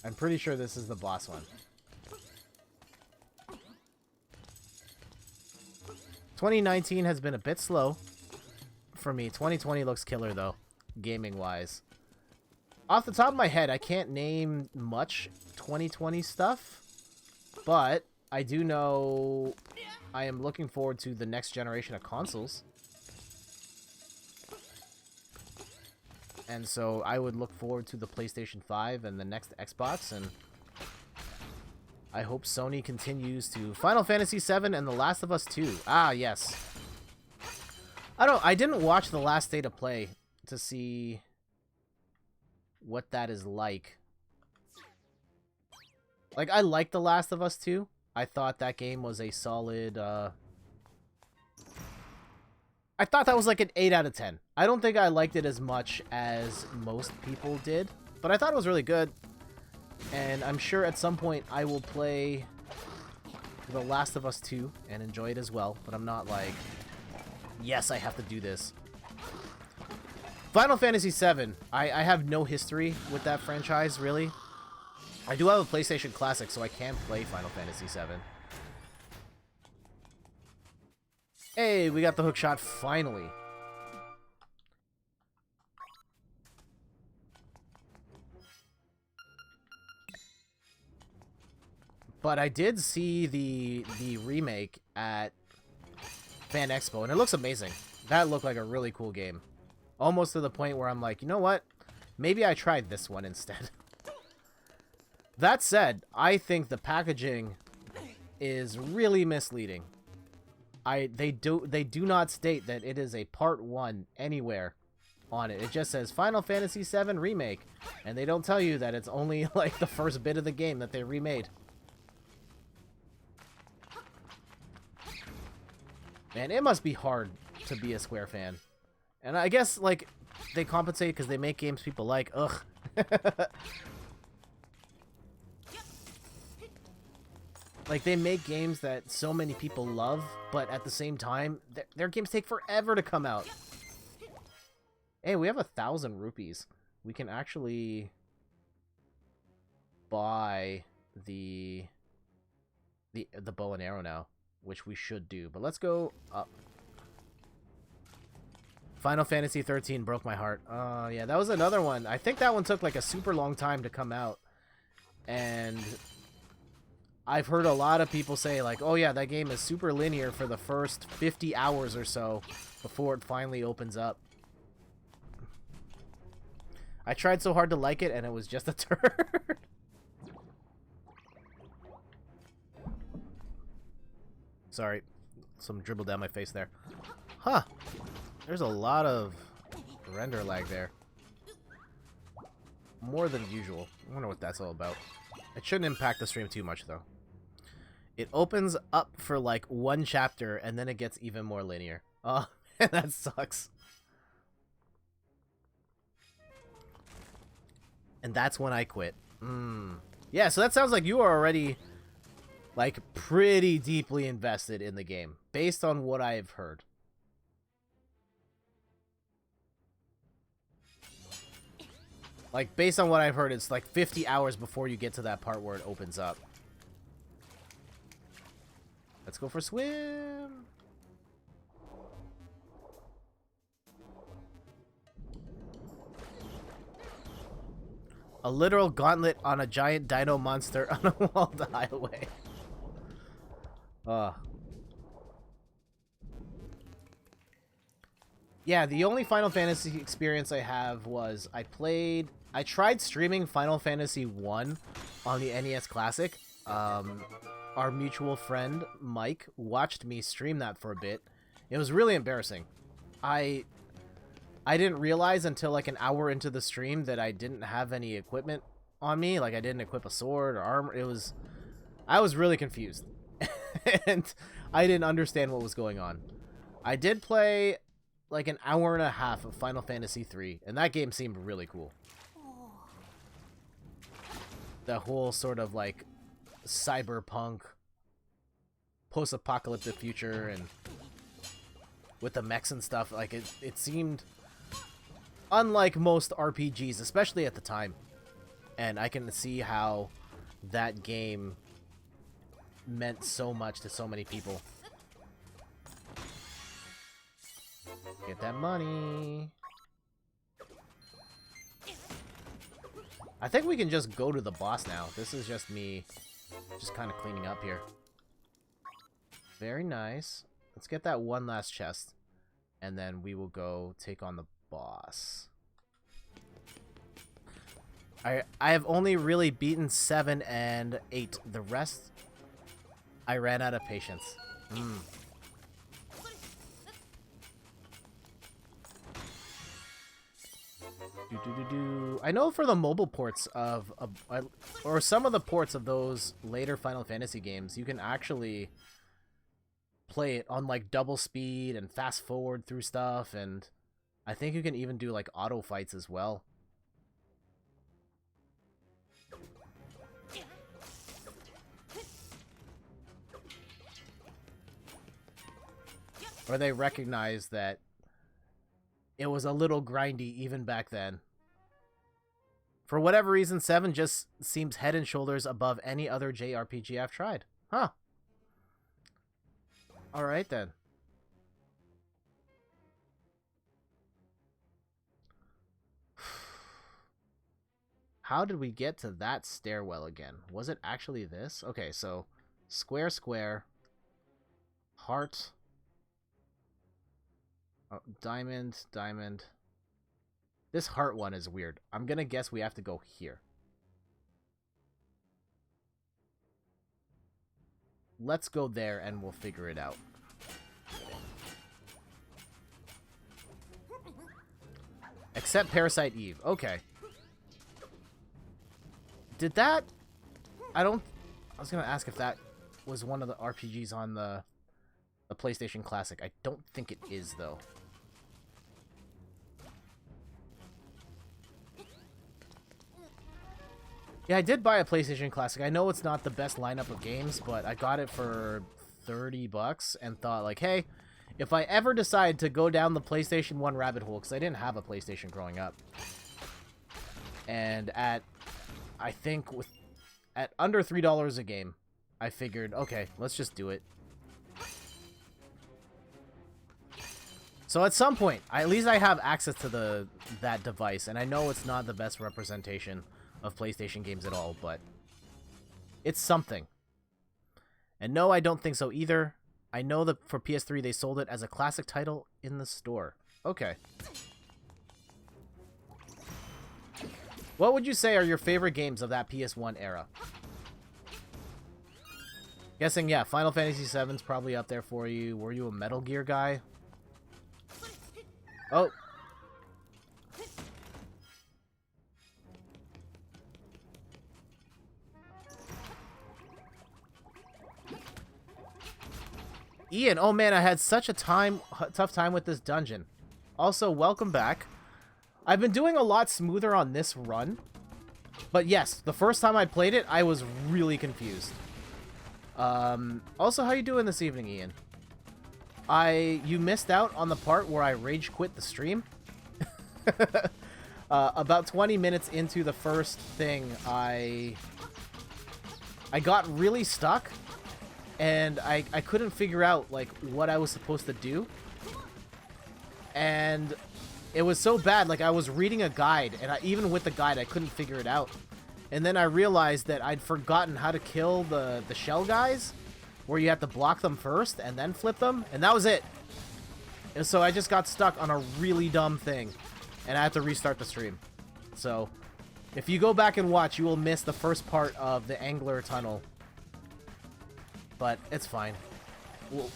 I'm pretty sure this is the boss one. 2019 has been a bit slow for me. 2020 looks killer, though, gaming-wise. Off the top of my head, I can't name much 2020 stuff, but I do know I am looking forward to the next generation of consoles. And so I would look forward to the PlayStation 5 and the next Xbox, and I hope Sony continues to Final Fantasy VII and The Last of Us 2. Ah, yes. I didn't watch the last State of Play to see what that is like. Like, I like The Last of Us 2. I thought that game was a solid, I thought that was like an 8 out of 10. I don't think I liked it as much as most people did, but I thought it was really good. And I'm sure at some point I will play The Last of Us 2 and enjoy it as well, but I'm not like, yes, I have to do this. Final Fantasy VII, I have no history with that franchise, really. I do have a PlayStation Classic, so I can play Final Fantasy VII. Hey, we got the hookshot finally. But I did see the remake at Fan Expo, and it looks amazing. That looked like a really cool game. Almost to the point where I'm like, you know what? Maybe I tried this one instead. That said, I think the packaging is really misleading. They do not state that it is a part 1 anywhere on it. It just says Final Fantasy VII Remake, and they don't tell you that it's only like the first bit of the game that they remade. Man, it must be hard to be a Square fan. And I guess, like, they compensate because they make games people like. Ugh. Like, they make games that so many people love, but at the same time, their games take forever to come out. Hey, we have 1,000 rupees. We can actually buy the bow and arrow now, which we should do. But let's go up. Final Fantasy 13 broke my heart. Yeah, that was another one. I think that one took like a super long time to come out. And I've heard a lot of people say, like, oh yeah, that game is super linear for the first 50 hours or so before it finally opens up. I tried so hard to like it, and it was just a turd. Sorry, some dribble down my face there. Huh. There's a lot of render lag there. More than usual. I wonder what that's all about. It shouldn't impact the stream too much, though. It opens up for, like, one chapter, and then it gets even more linear. Oh, man, that sucks. And that's when I quit. Yeah, so that sounds like you are already, like, pretty deeply invested in the game, based on what I've heard. Like, based on what I've heard, it's like 50 hours before you get to that part where it opens up. Let's go for a swim. A literal gauntlet on a giant dino monster on a walled highway. Yeah, the only Final Fantasy experience I have was I tried streaming Final Fantasy 1 on the NES Classic. Our mutual friend, Mike, watched me stream that for a bit. It was really embarrassing. I didn't realize until like an hour into the stream that I didn't have any equipment on me. Like, I didn't equip a sword or armor. I was really confused. And I didn't understand what was going on. I did play like an hour and a half of Final Fantasy 3, and that game seemed really cool. The whole sort of like cyberpunk post-apocalyptic future and with the mechs and stuff. Like it seemed unlike most RPGs, especially at the time. And I can see how that game meant so much to so many people. Get that money. I think we can just go to the boss now. This is just me just kind of cleaning up here. Very nice. Let's get that one last chest. And then we will go take on the boss. I have only really beaten 7 and 8. The rest, I ran out of patience. I know for the mobile ports of or some of the ports of those later Final Fantasy games, you can actually play it on like double speed and fast forward through stuff, and I think you can even do like auto fights as well. Or they recognize that it was a little grindy even back then. For whatever reason, 7 just seems head and shoulders above any other JRPG I've tried. Huh. Alright then. How did we get to that stairwell again? Was it actually this? Okay, so square, square, heart, oh, diamond, diamond. This heart one is weird. I'm gonna guess we have to go here. Let's go there and we'll figure it out. Except Parasite Eve. Okay. Did that... I was gonna ask if that was one of the RPGs on the PlayStation Classic. I don't think it is, though. Yeah, I did buy a PlayStation Classic. I know it's not the best lineup of games, but I got it for 30 bucks and thought, like, hey, if I ever decide to go down the PlayStation 1 rabbit hole, because I didn't have a PlayStation growing up, and at, I think, at under $3 a game, I figured, okay, let's just do it. So at some point, at least I have access to that device, and I know it's not the best representation of PlayStation games at all, but it's something. And no, I don't think so either. I know that for PS3 they sold it as a classic title in the store. Okay. What would you say are your favorite games of that PS1 era? Guessing, yeah, Final Fantasy VII's probably up there for you. Were you a Metal Gear guy? Oh. Ian, oh man, I had such a tough time with this dungeon. Also, welcome back. I've been doing a lot smoother on this run. But yes, the first time I played it, I was really confused. Also, how you doing this evening, Ian? You missed out on the part where I rage quit the stream. About 20 minutes into the first thing, I got really stuck. And I couldn't figure out, like, what I was supposed to do. And it was so bad, like, I was reading a guide, and even with the guide, I couldn't figure it out. And then I realized that I'd forgotten how to kill the shell guys, where you have to block them first, and then flip them, and that was it. And so I just got stuck on a really dumb thing, and I had to restart the stream. So, if you go back and watch, you will miss the first part of the Angler Tunnel. But it's fine. We'll...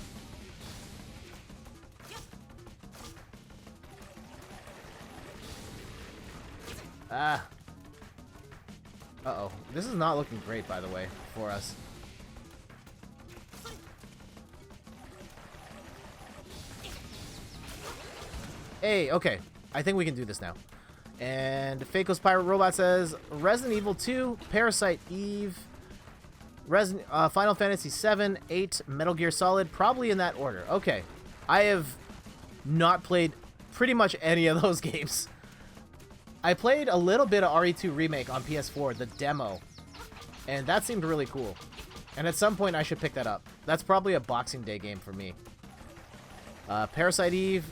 Ah. Uh-oh. This is not looking great, by the way, for us. Hey, okay. I think we can do this now. And Fako's Pirate Robot says, Resident Evil 2, Parasite Eve, Final Fantasy 7, 8, Metal Gear Solid, probably in that order. Okay. I have not played pretty much any of those games. I played a little bit of RE2 Remake on PS4, the demo, and that seemed really cool. And at some point, I should pick that up. That's probably a Boxing Day game for me. Parasite Eve,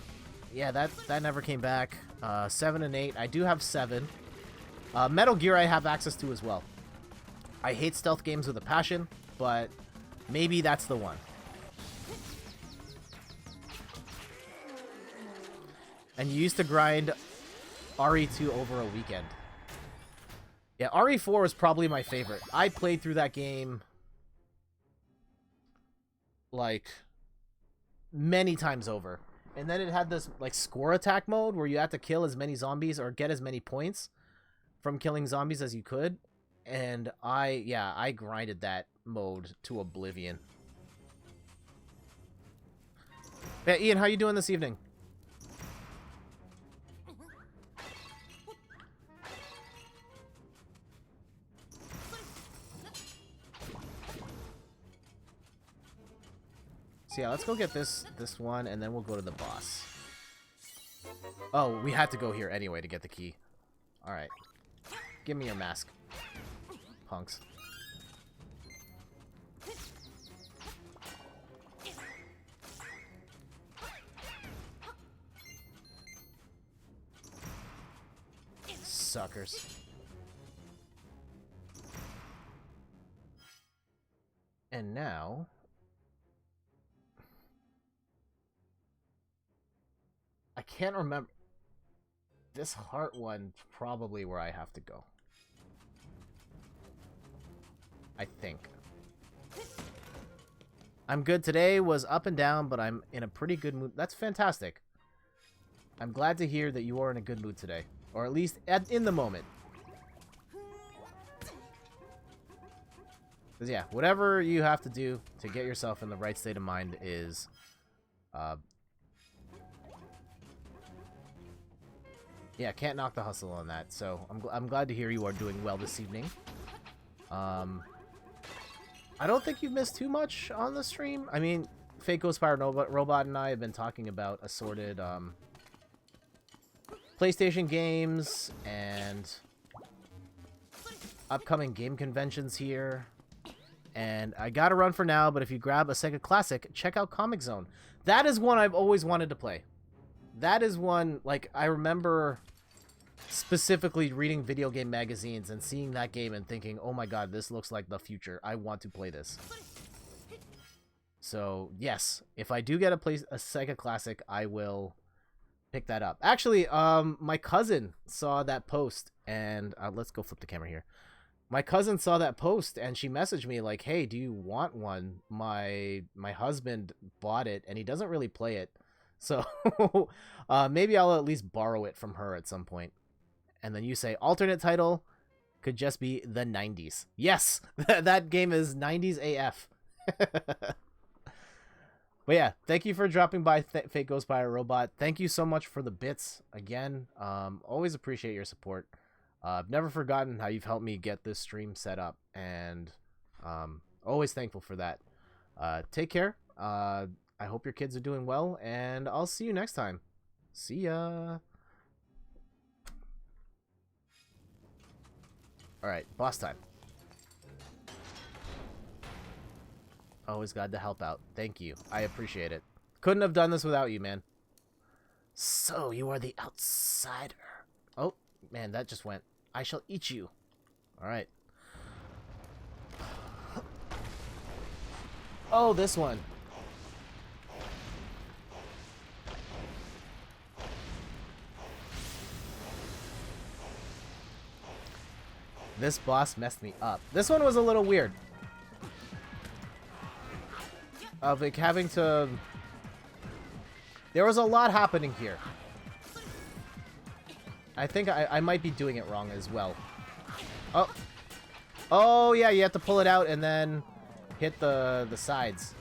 yeah, that never came back. 7 and 8, I do have 7. Metal Gear I have access to as well. I hate stealth games with a passion, but maybe that's the one. And you used to grind RE2 over a weekend. Yeah, RE4 is probably my favorite. I played through that game like many times over. And then it had this like score attack mode where you had to kill as many zombies or get as many points from killing zombies as you could. And I grinded that mode to oblivion. Yeah, Ian, how you doing this evening? So yeah, let's go get this one, and then we'll go to the boss. Oh, we had to go here anyway to get the key. Alright. Give me your mask. Punks. Suckers. And now... I can't remember. This heart one's probably where I have to go. I think. I'm good today, was up and down, but I'm in a pretty good mood. That's fantastic. I'm glad to hear that you are in a good mood today. Or at least in the moment. Because yeah, whatever you have to do to get yourself in the right state of mind is... yeah, can't knock the hustle on that. So I'm glad to hear you are doing well this evening. I don't think you've missed too much on the stream. I mean, Fake Ghost Pirate Robot and I have been talking about assorted PlayStation games and upcoming game conventions here. And I gotta run for now, but if you grab a Sega Classic, check out Comic Zone. That is one I've always wanted to play. That is one, like, I remember specifically reading video game magazines and seeing that game and thinking, oh my god, this looks like the future. I want to play this. So, yes, if I do get a Sega Classic, I will pick that up. Actually, my cousin saw that post, and let's go flip the camera here. My cousin saw that post, and she messaged me like, hey, do you want one? My husband bought it, and he doesn't really play it. So, maybe I'll at least borrow it from her at some point. And then you say, alternate title could just be the 90s. Yes! That game is 90s AF. But yeah, thank you for dropping by, Fake Ghost Pirate Robot. Thank you so much for the bits, again. Always appreciate your support. I've never forgotten how you've helped me get this stream set up, and always thankful for that. Take care. I hope your kids are doing well, and I'll see you next time. See ya. Alright, boss time. Always glad to help out. Thank you. I appreciate it. Couldn't have done this without you, man. So, you are the outsider. Oh, man, that just went. I shall eat you. Alright. Oh, this one. This boss messed me up. This one was a little weird. Of like having to... There was a lot happening here. I think I might be doing it wrong as well. Oh. Oh, yeah, you have to pull it out and then hit the sides.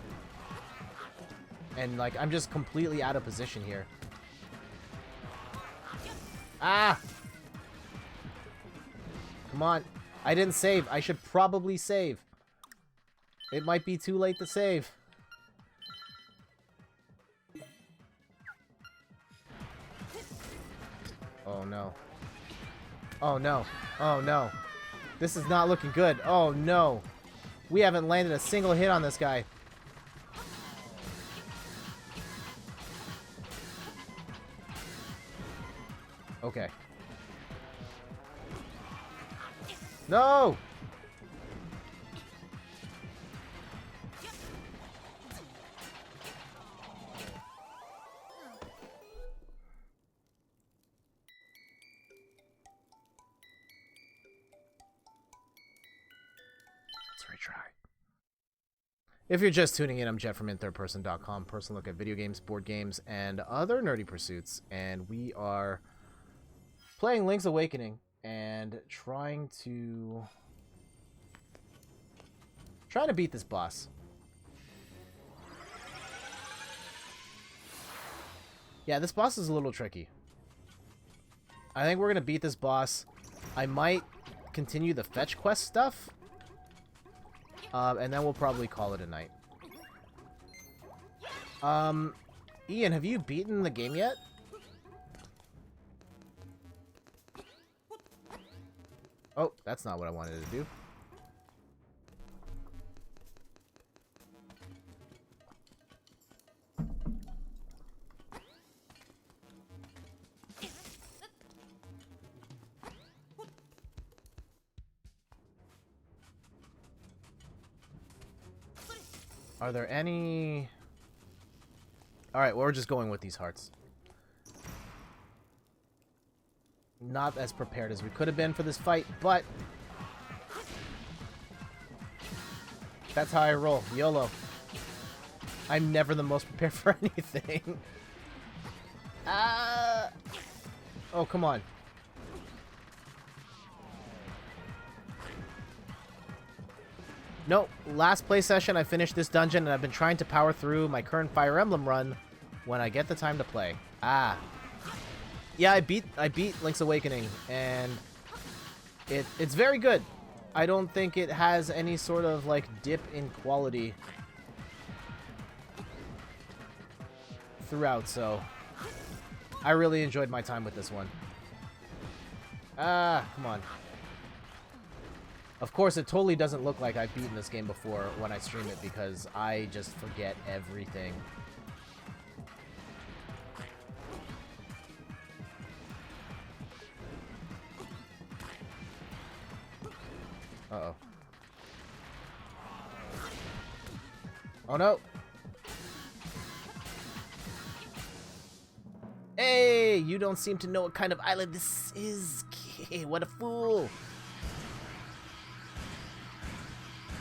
And, like, I'm just completely out of position here. Ah! Come on. I didn't save. I should probably save. It might be too late to save. Oh no. Oh no. Oh no. This is not looking good. Oh no. We haven't landed a single hit on this guy. Okay. No! Let's retry. If you're just tuning in, I'm Jet from inthirdperson.com. Personal look at video games, board games, and other nerdy pursuits. And we are playing Link's Awakening and trying to beat this boss. Yeah, this boss is a little tricky. I think we're gonna beat this boss. I might continue the fetch quest stuff. And then we'll probably call it a night. Ian, have you beaten the game yet? Oh, that's not what I wanted to do. Are there any... Alright, well, we're just going with these hearts. Not as prepared as we could have been for this fight, but... that's how I roll. YOLO. I'm never the most prepared for anything. Oh, come on. No, last play session I finished this dungeon and I've been trying to power through my current Fire Emblem run when I get the time to play. Yeah, I beat Link's Awakening and it's very good. I don't think it has any sort of like dip in quality throughout, so I really enjoyed my time with this one. Come on. Of course, it totally doesn't look like I've beaten this game before when I stream it because I just forget everything. Uh-oh. Oh, no. Hey, you don't seem to know what kind of island this is. What a fool.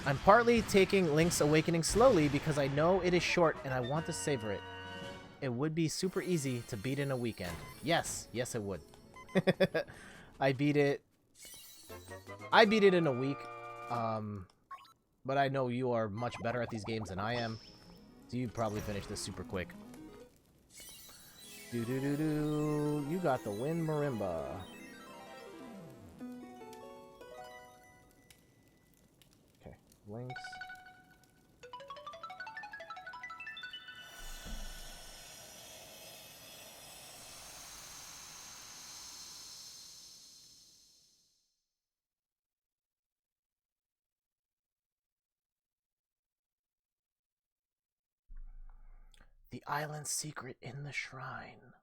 I'm partly taking Link's Awakening slowly because I know it is short and I want to savor it. It would be super easy to beat in a weekend. Yes, yes it would. I beat it in a week. But I know you are much better at these games than I am. So you probably finish this super quick. Do-do-do-do. You got the win, Marimba. Links. The island's secret in the shrine.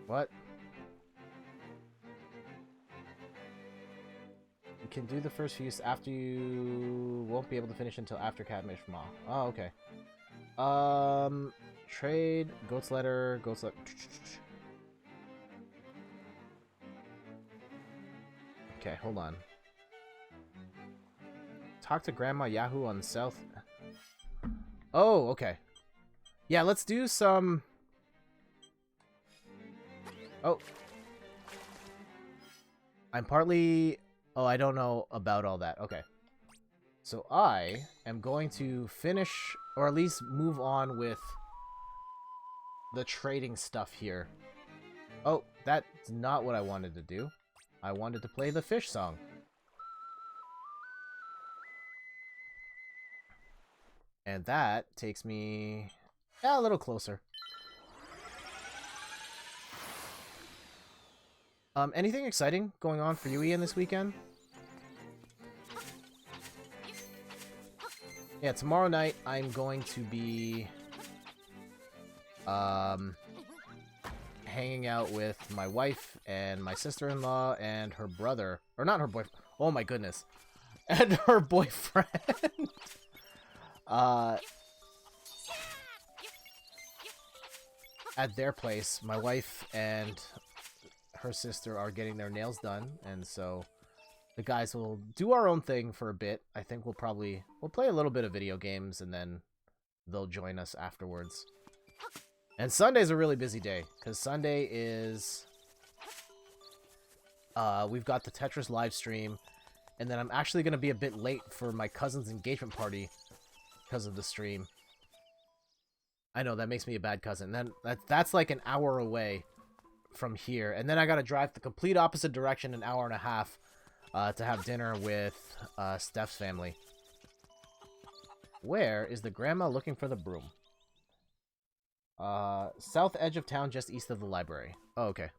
What? You can do the first few after you won't be able to finish until after Catfish Ma. Oh, okay. Trade, Goat's Letter. Okay, hold on. Talk to Grandma Yahoo on South. Oh, okay. Yeah, let's do some... Oh. I'm partly... Oh, I don't know about all that. Okay. So I am going to finish, or at least move on with the trading stuff here. Oh, that's not what I wanted to do. I wanted to play the fish song. And that takes me a little closer. Anything exciting going on for you, Ian, this weekend? Yeah, tomorrow night I'm going to be hanging out with my wife and my sister-in-law and her brother, or not her boyfriend. Oh my goodness, and her boyfriend. At their place, my wife and her sister are getting their nails done, and so the guys will do our own thing for a bit. I think we'll play a little bit of video games, and then they'll join us afterwards. And Sunday's a really busy day, because Sunday is we've got the Tetris live stream, and then I'm actually going to be a bit late for my cousin's engagement party because of the stream. I know, that makes me a bad cousin. Then that's like an hour away from here. And then I got to drive the complete opposite direction, an hour and a half, to have dinner with Steph's family. Where is the grandma looking for the broom? South edge of town, just east of the library. Oh, okay.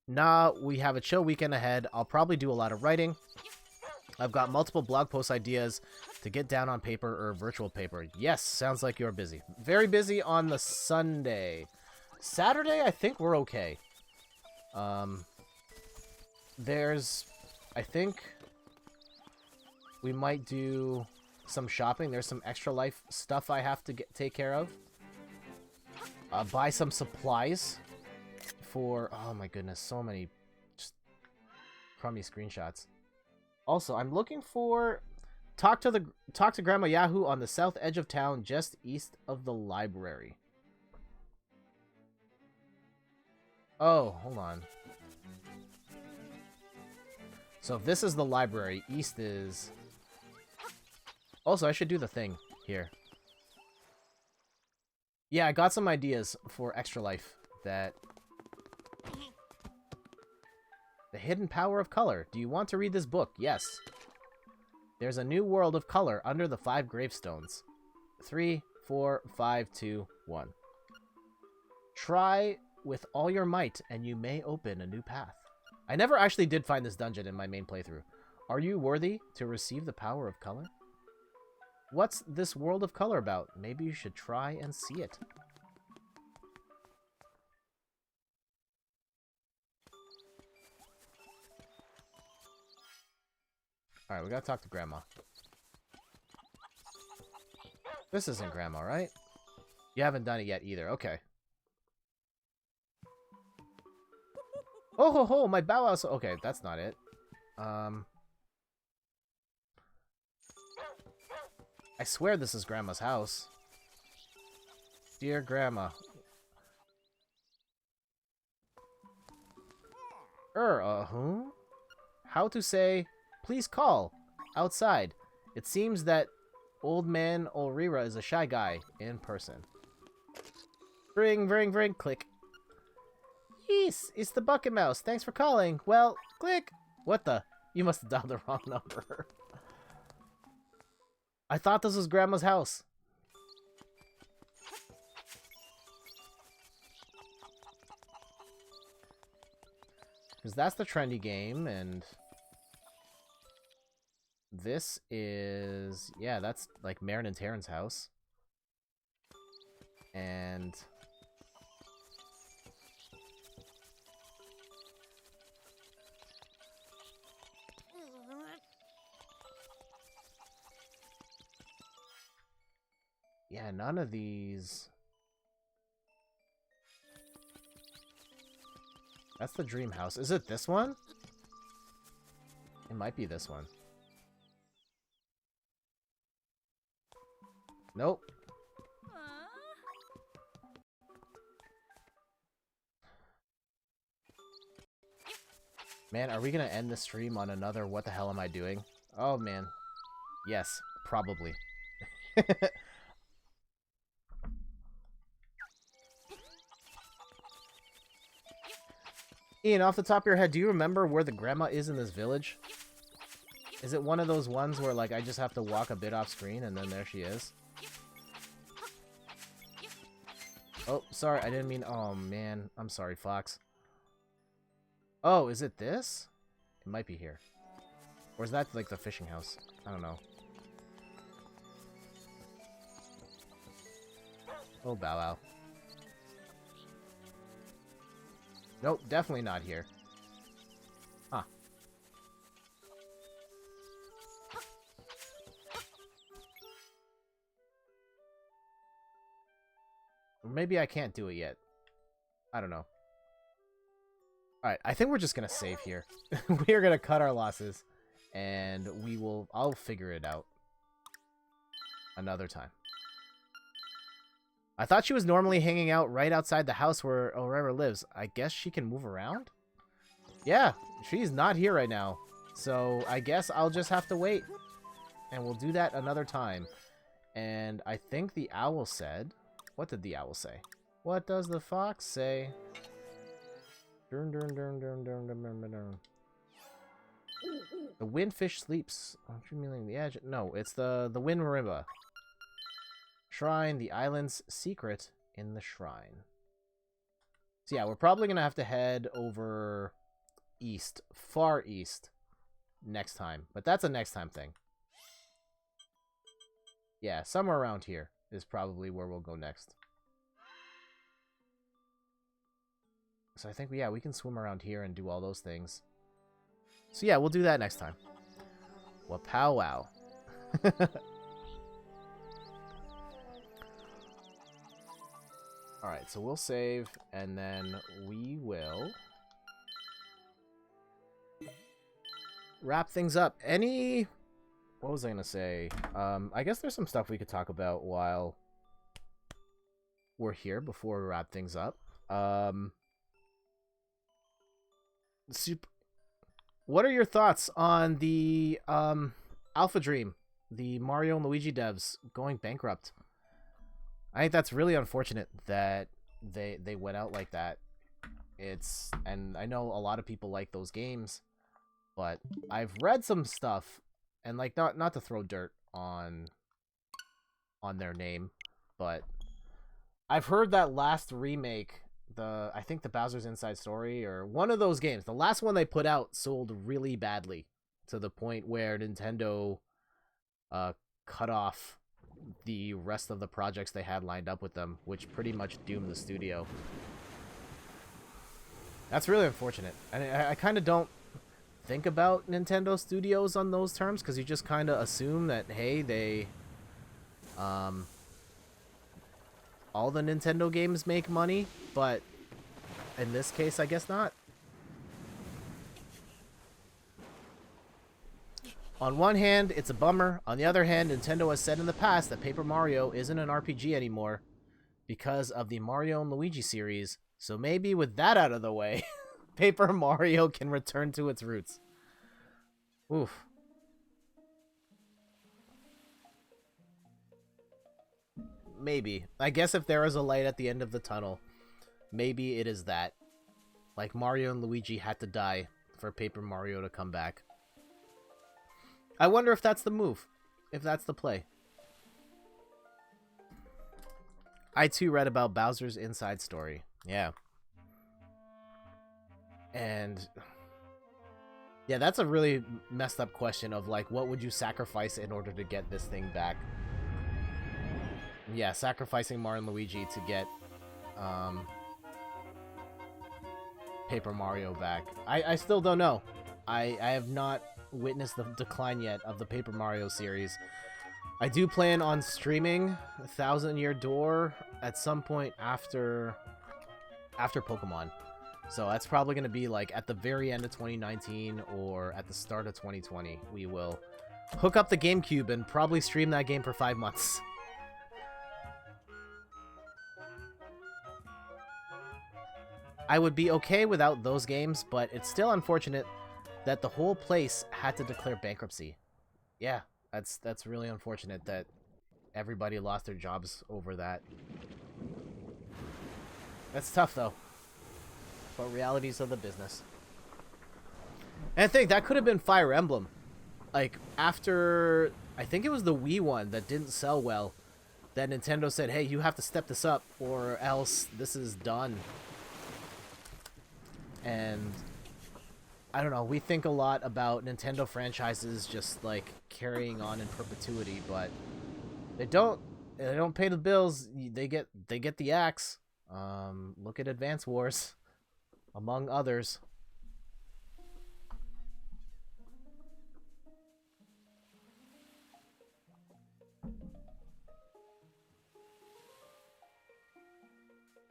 Nah, we have a chill weekend ahead. I'll probably do a lot of writing. I've got multiple blog post ideas to get down on paper or virtual paper. Yes, sounds like you're busy. Very busy on the Sunday. Saturday, I think we're okay. I think we might do some shopping. There's some Extra Life stuff I have to take care of. Buy some supplies for... Oh my goodness, so many just crummy screenshots. Also, I'm looking for... Talk to Grandma Yahoo on the south edge of town, just east of the library. Oh, hold on. So if this is the library, east is... Also, I should do the thing here. Yeah, I got some ideas for Extra Life that... The Hidden Power of Color. Do you want to read this book? Yes. There's a new world of color under the 5 gravestones. 3, 4, 5, 2, 1. Try with all your might, and you may open a new path. I never actually did find this dungeon in my main playthrough. Are you worthy to receive the power of color? What's this world of color about? Maybe you should try and see it. Alright, we gotta talk to Grandma. This isn't Grandma, right? You haven't done it yet either. Okay. Oh ho ho, my Bow Wow. Okay, that's not it. I swear this is Grandma's house. Dear Grandma. Who? How to say, please call, outside. It seems that old man Ulrira is a shy guy in person. Ring, ring, ring, click. Yes, it's the Bucket Mouse. Thanks for calling. Well, click. What the? You must have dialed the wrong number. I thought this was Grandma's house. Because that's the trendy game, and... This is... Yeah, that's like Marin and Taryn's house. And... Yeah, none of these... That's the dream house. Is it this one? It might be this one. Nope. Man, are we gonna end the stream on another what the hell am I doing? Oh, man. Yes, probably. Ian, off the top of your head, do you remember where the grandma is in this village? Is it one of those ones where, like, I just have to walk a bit off screen and then there she is? Oh, sorry, I didn't mean... Oh, man. I'm sorry, Fox. Oh, is it this? It might be here. Or is that, like, the fishing house? I don't know. Oh, bow wow. Nope, definitely not here. Huh. Or maybe I can't do it yet. I don't know. Alright, I think we're just gonna save here. We are gonna cut our losses. And we will... I'll figure it out. Another time. I thought she was normally hanging out right outside the house where Aurora lives. I guess she can move around? Yeah, she's not here right now. So I guess I'll just have to wait. And we'll do that another time. And I think the owl said... What did the owl say? What does the fox say? Dun, dun, dun, dun, dun, dun, dun, dun. The windfish sleeps. On the edge. No, it's the wind marimba. Shrine, the island's secret in the shrine. So yeah, we're probably gonna have to head over east, far east, next time. But that's a next time thing. Yeah, somewhere around here is probably where we'll go next. So I think, yeah, we can swim around here and do all those things. So yeah, we'll do that next time. Wapow wow. Alright, so we'll save, and then we will wrap things up. What was I gonna say? I guess there's some stuff we could talk about while we're here before we wrap things up. What are your thoughts on the Alpha Dream, the Mario and Luigi devs going bankrupt? I think that's really unfortunate that they went out like that. And I know a lot of people like those games, but I've read some stuff, and like not to throw dirt on their name, but I've heard that last remake, I think the Bowser's Inside Story, or one of those games, the last one they put out sold really badly to the point where Nintendo cut off the rest of the projects they had lined up with them, which pretty much doomed the studio. That's really unfortunate. And I kind of don't think about Nintendo Studios on those terms, because you just kind of assume that, hey, they... all the Nintendo games make money, but in this case, I guess not. On one hand, it's a bummer. On the other hand, Nintendo has said in the past that Paper Mario isn't an RPG anymore because of the Mario and Luigi series. So maybe with that out of the way, Paper Mario can return to its roots. Oof. Maybe. I guess if there is a light at the end of the tunnel, maybe it is that. Like Mario and Luigi had to die for Paper Mario to come back. I wonder if that's the move. If that's the play. I too read about Bowser's Inside Story. Yeah. And... yeah, that's a really messed up question of, like, what would you sacrifice in order to get this thing back? Yeah, sacrificing Mario and Luigi to get Paper Mario back. I still don't know. I have not witnessed the decline yet of the Paper Mario series. I do plan on streaming Thousand Year Door at some point after Pokemon. So that's probably going to be like at the very end of 2019 or at the start of 2020. We will hook up the GameCube and probably stream that game for 5 months. I would be okay without those games, but it's still unfortunate that the whole place had to declare bankruptcy. Yeah, that's really unfortunate that everybody lost their jobs over that. That's tough, though. but realities of the business. And I think that could have been Fire Emblem. Like, after, I think it was the Wii one that didn't sell well, that Nintendo said, hey, you have to step this up or else this is done. And I don't know, we think a lot about Nintendo franchises just like carrying on in perpetuity, but they don't pay the bills. They get the axe. Look at Advance Wars, among others.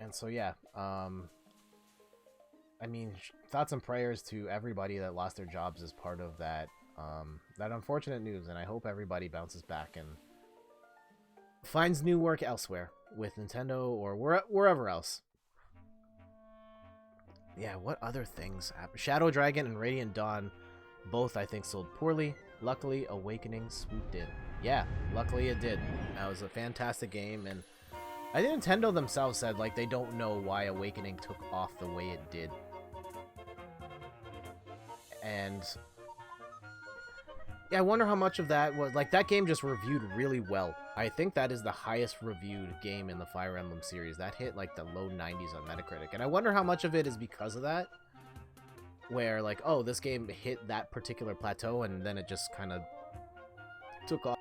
And so yeah, I mean, thoughts and prayers to everybody that lost their jobs as part of that that unfortunate news, and I hope everybody bounces back and finds new work elsewhere with Nintendo or wherever else. Yeah, what other things happened? Shadow Dragon and Radiant Dawn both, I think, sold poorly. Luckily, Awakening swooped in. Yeah, luckily it did. That was a fantastic game, and I think Nintendo themselves said, like, they don't know why Awakening took off the way it did. And yeah, I wonder how much of that was, like, that game just reviewed really well. I think that is the highest reviewed game in the Fire Emblem series. That hit, like, the low 90s on Metacritic. And I wonder how much of it is because of that. Where, like, oh, this game hit that particular plateau, and then it just kind of took off.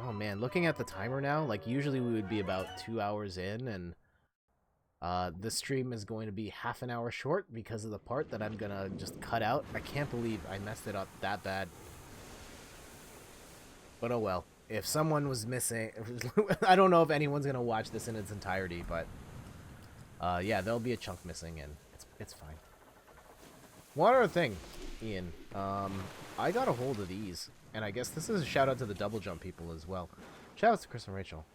Oh man, looking at the timer now, like usually we would be about 2 hours in, and this stream is going to be half an hour short because of the part that I'm gonna just cut out. I can't believe I messed it up that bad. But oh well. If someone was missing, I don't know if anyone's gonna watch this in its entirety, but yeah, there'll be a chunk missing, and it's fine. One other thing, Ian, I got a hold of these, and I guess this is a shout out to the Double Jump people as well. Shout out to Chris and Rachel.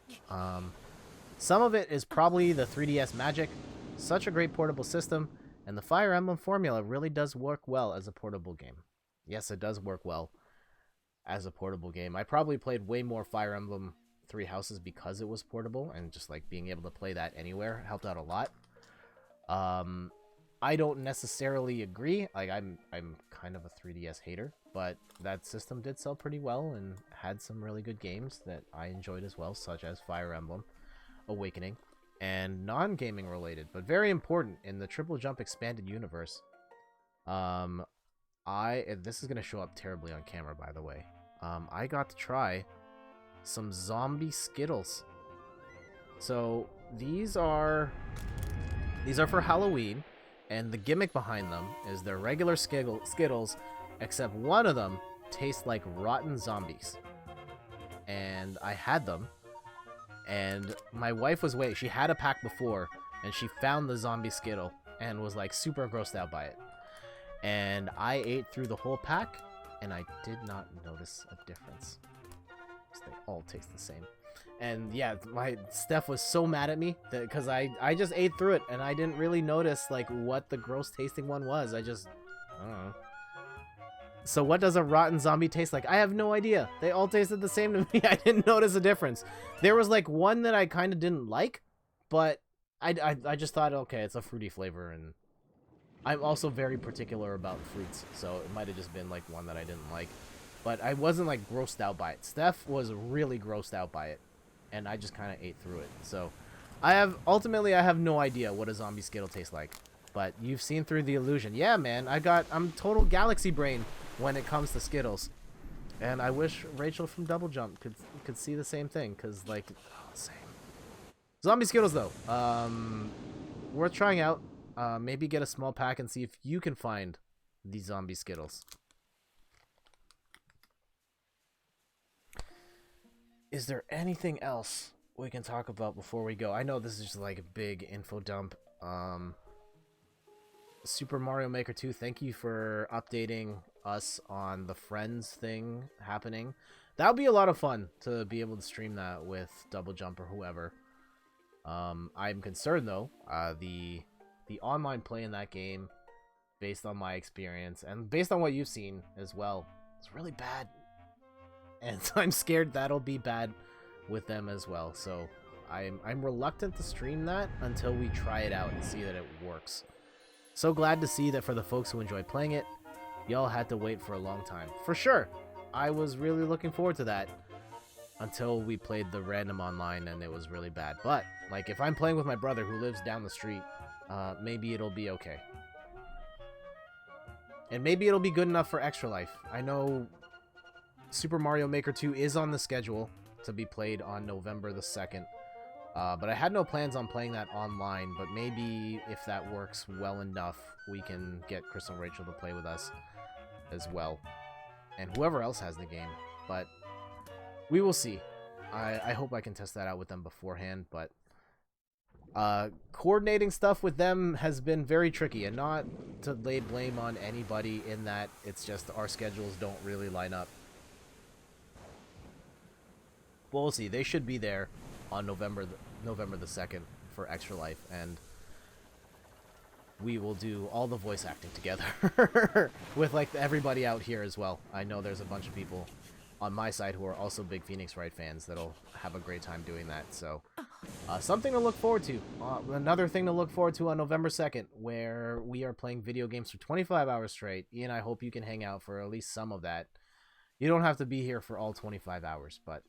Some of it is probably the 3DS magic. Such a great portable system, and the Fire Emblem formula really does work well as a portable game. Yes, it does work well as a portable game. I probably played way more Fire Emblem Three Houses because it was portable, and just like being able to play that anywhere helped out a lot. I don't necessarily agree. Like I'm kind of a 3DS hater, but that system did sell pretty well and had some really good games that I enjoyed as well, such as Fire Emblem Awakening, and non-gaming related, but very important in the Triple Jump expanded universe. This is gonna show up terribly on camera, by the way. I got to try some zombie Skittles. So these are for Halloween, and the gimmick behind them is they're regular Skittles, except one of them tastes like rotten zombies. And I had them, and my wife was she had a pack before, and she found the zombie Skittle and was like super grossed out by it. And I ate through the whole pack, and I did not notice a difference. They all taste the same. And yeah, Steph was so mad at me because I just ate through it, and I didn't really notice like what the gross tasting one was. I don't know. So what does a rotten zombie taste like? I have no idea. They all tasted the same to me. I didn't notice a difference. There was like one that I kind of didn't like, but I just thought, okay, it's a fruity flavor, and I'm also very particular about fruits, so it might have just been like one that I didn't like. But I wasn't like grossed out by it. Steph was really grossed out by it, and I just kind of ate through it. So ultimately I have no idea what a zombie Skittle tastes like. But you've seen through the illusion. Yeah, man, I'm total galaxy brain when it comes to Skittles. And I wish Rachel from Double Jump could see the same thing, cuz like same. Zombie Skittles though. Worth trying out. Maybe get a small pack and see if you can find these zombie Skittles. Is there anything else we can talk about before we go? I know this is just like a big info dump. Super Mario Maker 2, thank you for updating us on the Friends thing happening. That would be a lot of fun to be able to stream that with Double Jump or whoever. I'm concerned though, the online play in that game, based on my experience and based on what you've seen as well, it's really bad. and I'm scared that'll be bad with them as well. So I'm reluctant to stream that until we try it out and see that it works. So glad to see that for the folks who enjoy playing it, y'all had to wait for a long time. For sure, I was really looking forward to that until we played the random online and it was really bad. But, like, if I'm playing with my brother who lives down the street, maybe it'll be okay. And maybe it'll be good enough for Extra Life. I know Super Mario Maker 2 is on the schedule to be played on November the 2nd. But I had no plans on playing that online, but maybe if that works well enough, we can get Crystal and Rachel to play with us as well. And whoever else has the game. But we will see. I hope I can test that out with them beforehand, but coordinating stuff with them has been very tricky, and not to lay blame on anybody in that it's just our schedules don't really line up. But we'll see. They should be there on November the 2nd for Extra Life, and we will do all the voice acting together with like everybody out here as well. I know there's a bunch of people on my side who are also big Phoenix Wright fans that'll have a great time doing that. So something to look forward to. Another thing to look forward to on November 2nd, where we are playing video games for 25 hours straight. Ian, I hope you can hang out for at least some of that. You don't have to be here for all 25 hours, but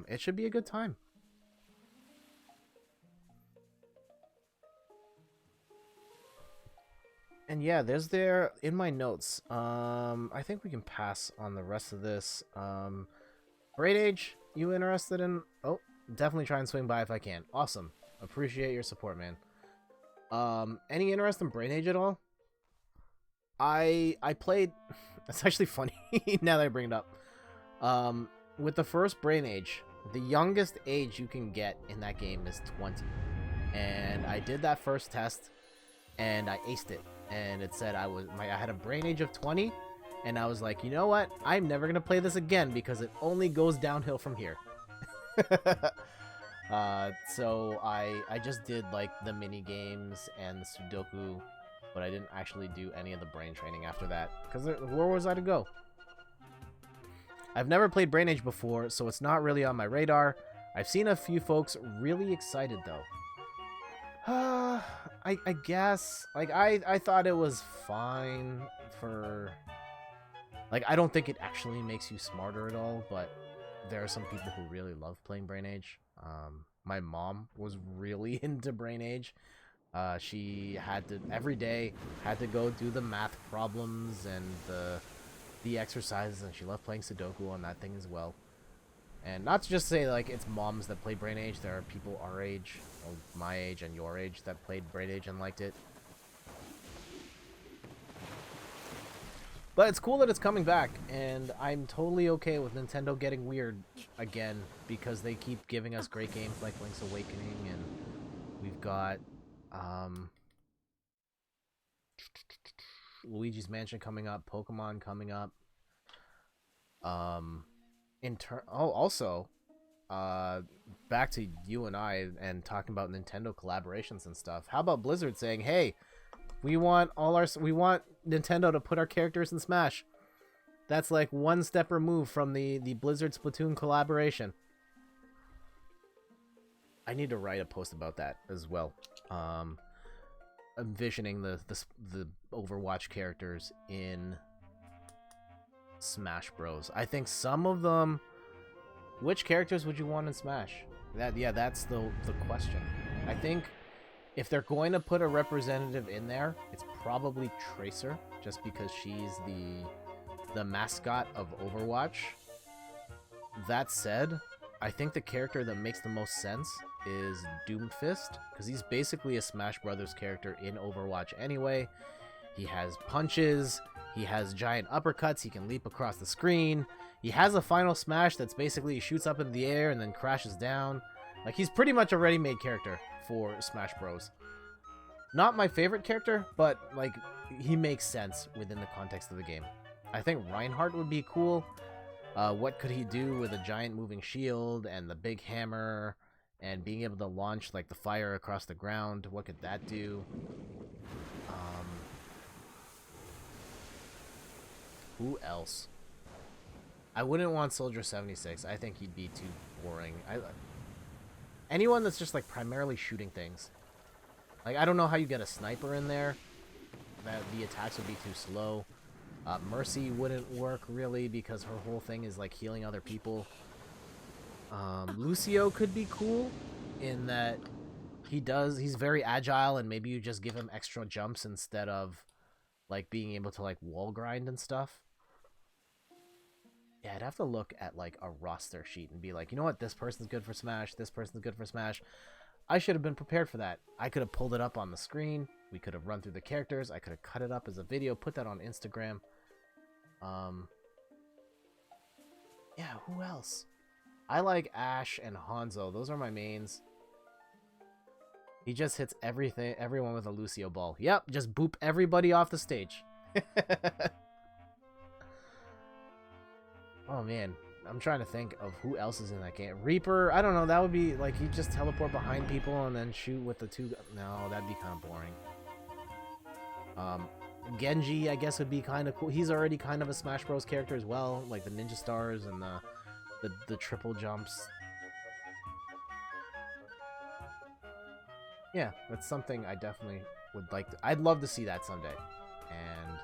it should be a good time. And yeah, there's there in my notes. I think we can pass on the rest of this. Braid Age, you interested in? Oh, definitely try and swing by if I can. Awesome. Appreciate your support, man. Any interest in Braid Age at all? I played. That's actually funny now that I bring it up. With the first Brain Age, the youngest age you can get in that game is 20. And I did that first test, and I aced it. And it said I had a brain age of 20, and I was like, you know what? I'm never gonna play this again because it only goes downhill from here. So I just did like the mini games and the Sudoku, but I didn't actually do any of the brain training after that because where was I to go? I've never played Brain Age before, so it's not really on my radar. I've seen a few folks really excited though. I guess, like, I thought it was fine for, like, I don't think it actually makes you smarter at all, but there are some people who really love playing Brain Age. My mom was really into Brain Age. She had to, every day, had to go do the math problems and the exercises, and she loved playing Sudoku on that thing as well. And not to just say, like, it's moms that play Brain Age. There are people our age, or my age and your age, that played Brain Age and liked it. But it's cool that it's coming back, and I'm totally okay with Nintendo getting weird again, because they keep giving us great games like Link's Awakening, and we've got Luigi's Mansion coming up, Pokemon coming up. Also, back to you and I and talking about Nintendo collaborations and stuff. How about Blizzard saying, "Hey, we want Nintendo to put our characters in Smash." That's like one step removed from the Blizzard Splatoon collaboration. I need to write a post about that as well. Envisioning the Overwatch characters in Smash Bros. I think some of them. Which characters would you want in Smash? That's the question. I think if they're going to put a representative in there, it's probably Tracer, just because she's the mascot of Overwatch. That said, I think the character that makes the most sense is Doomfist, because he's basically a Smash Brothers character in Overwatch anyway. He has punches, he has giant uppercuts, he can leap across the screen, he has a final smash that's basically he shoots up in the air and then crashes down. Like, he's pretty much a ready-made character for Smash Bros. Not my favorite character, but, like, he makes sense within the context of the game. I think Reinhardt would be cool. What could he do with a giant moving shield and the big hammer and being able to launch, like, the fire across the ground? What could that do? Who else? I wouldn't want Soldier 76. I think he'd be too boring. Anyone that's just like primarily shooting things. Like, I don't know how you get a sniper in there. That the attacks would be too slow. Mercy wouldn't work really because her whole thing is like healing other people. Lucio could be cool in that he's very agile, and maybe you just give him extra jumps instead of like being able to like wall grind and stuff. Yeah, I'd have to look at like a roster sheet and be like, you know what, this person's good for Smash, this person's good for Smash. I should have been prepared for that. I could have pulled it up on the screen. We could have run through the characters. I could have cut it up as a video, put that on Instagram. Yeah, who else? I like Ash and Hanzo. Those are my mains. He just hits everyone with a Lucio ball. Yep, just boop everybody off the stage. Oh man, I'm trying to think of who else is in that game. Reaper, I don't know, that would be like you just teleport behind people and then shoot with the two. No, that'd be kind of boring. Genji, I guess, would be kind of cool. He's already kind of a Smash Bros character as well, like the ninja stars and the triple jumps. Yeah, that's something I definitely would like to, I'd love to see that someday. And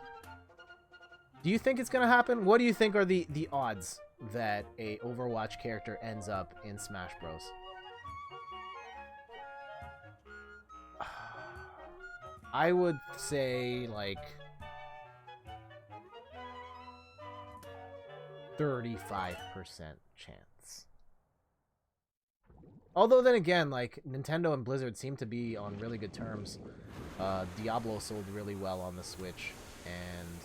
do you think it's gonna happen? What do you think are the odds that a Overwatch character ends up in Smash Bros? I would say like 35% chance. Although then again, like Nintendo and Blizzard seem to be on really good terms. Diablo sold really well on the Switch, and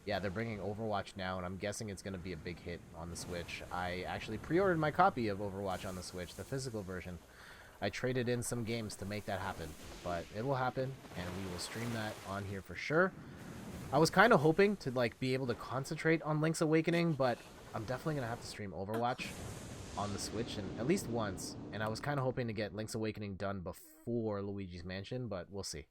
yeah, they're bringing Overwatch now, and I'm guessing it's going to be a big hit on the Switch. I actually pre-ordered my copy of Overwatch on the Switch, the physical version. I traded in some games to make that happen, but it will happen, and we will stream that on here for sure. I was kind of hoping to like be able to concentrate on Link's Awakening, but I'm definitely going to have to stream Overwatch on the Switch, and at least once, and I was kind of hoping to get Link's Awakening done before Luigi's Mansion, but we'll see.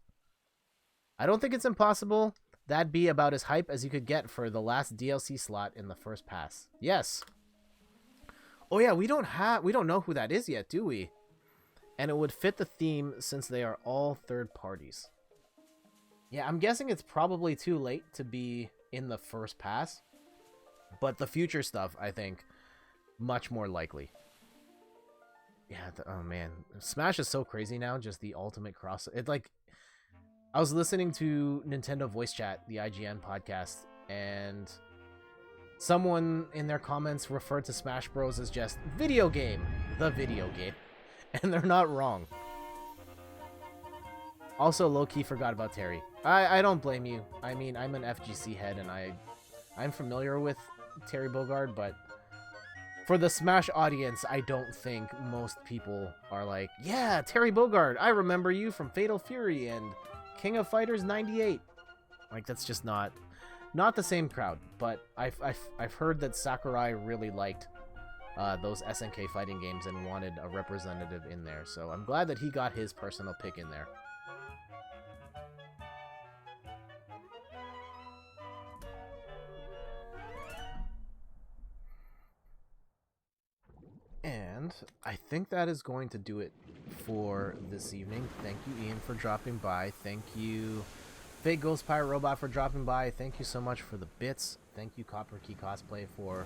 I don't think it's impossible. That'd be about as hype as you could get for the last DLC slot in the first pass. Yes. Oh yeah, we don't know who that is yet, do we? And it would fit the theme since they are all third parties. Yeah, I'm guessing it's probably too late to be in the first pass, but the future stuff, I think, much more likely. Yeah, oh man, Smash is so crazy now, just the ultimate cross. It's like, I was listening to Nintendo Voice Chat, the IGN podcast, and someone in their comments referred to Smash Bros as just video game, the video game, and they're not wrong. Also, low-key forgot about Terry. I don't blame you. I mean, I'm an FGC head, and I'm familiar with Terry Bogard, but for the Smash audience, I don't think most people are like, yeah, Terry Bogard, I remember you from Fatal Fury and King of Fighters 98. Like, that's just not the same crowd. But I've heard that Sakurai really liked those SNK fighting games and wanted a representative in there. So I'm glad that he got his personal pick in there. And I think that is going to do it for this evening. Thank you, Ian, for dropping by. Thank you, Fake Ghost Pirate Robot, for dropping by. Thank you so much for the bits. Thank you, Copper Key Cosplay, for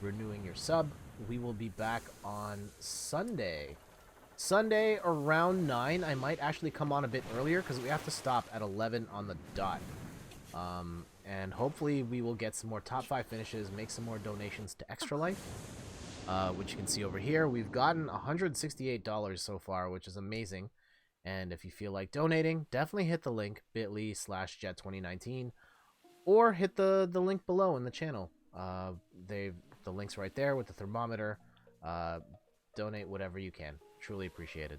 renewing your sub. We will be back on Sunday. Sunday around 9. I might actually come on a bit earlier because we have to stop at 11 on the dot. And hopefully we will get some more top 5 finishes, make some more donations to Extra Life. Which you can see over here. We've gotten $168 so far, which is amazing. And if you feel like donating, definitely hit the link, bit.ly/jet2019, or hit the link below in the channel. The link's right there with the thermometer. Donate whatever you can. Truly appreciate it.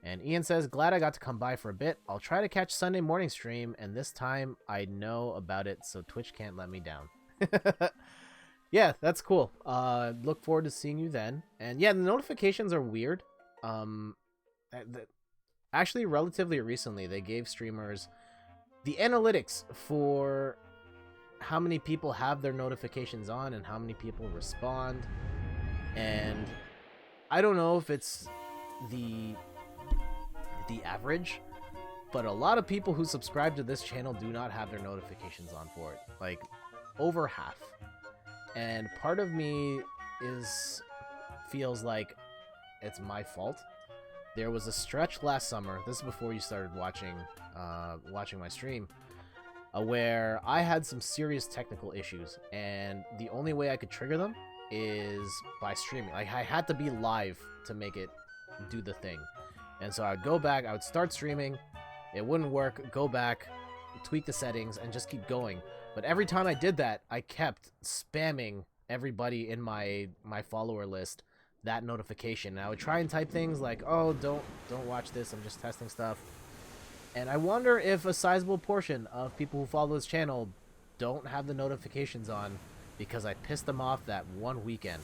And Ian says, glad I got to come by for a bit. I'll try to catch Sunday morning stream, and this time I know about it, so Twitch can't let me down. Yeah, that's cool. Look forward to seeing you then. And yeah, the notifications are weird. Actually, relatively recently, they gave streamers the analytics for how many people have their notifications on and how many people respond. And I don't know if it's the average, but a lot of people who subscribe to this channel do not have their notifications on for it. Like, over half. And part of me feels like it's my fault. There was a stretch last summer, this is before you started watching my stream, where I had some serious technical issues, and the only way I could trigger them is by streaming. Like, I had to be live to make it do the thing. And so I would go back, I would start streaming, it wouldn't work, go back, tweak the settings, and just keep going. But every time I did that, I kept spamming everybody in my follower list that notification. And I would try and type things like, oh, don't watch this, I'm just testing stuff. And I wonder if a sizable portion of people who follow this channel don't have the notifications on because I pissed them off that one weekend.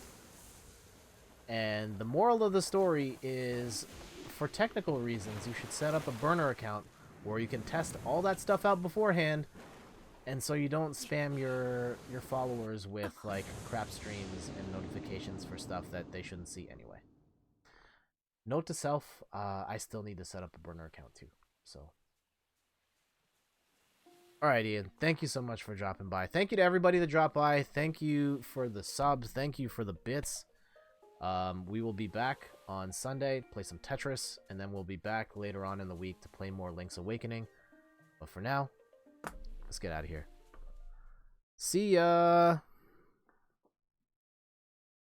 And the moral of the story is, for technical reasons, you should set up a burner account where you can test all that stuff out beforehand, and so you don't spam your followers with like crap streams and notifications for stuff that they shouldn't see anyway. Note to self, I still need to set up a burner account too. So, alright, Ian, thank you so much for dropping by. Thank you to everybody that dropped by. Thank you for the subs. Thank you for the bits. We will be back on Sunday to play some Tetris, and then we'll be back later on in the week to play more Link's Awakening. But for now, let's get out of here. See ya!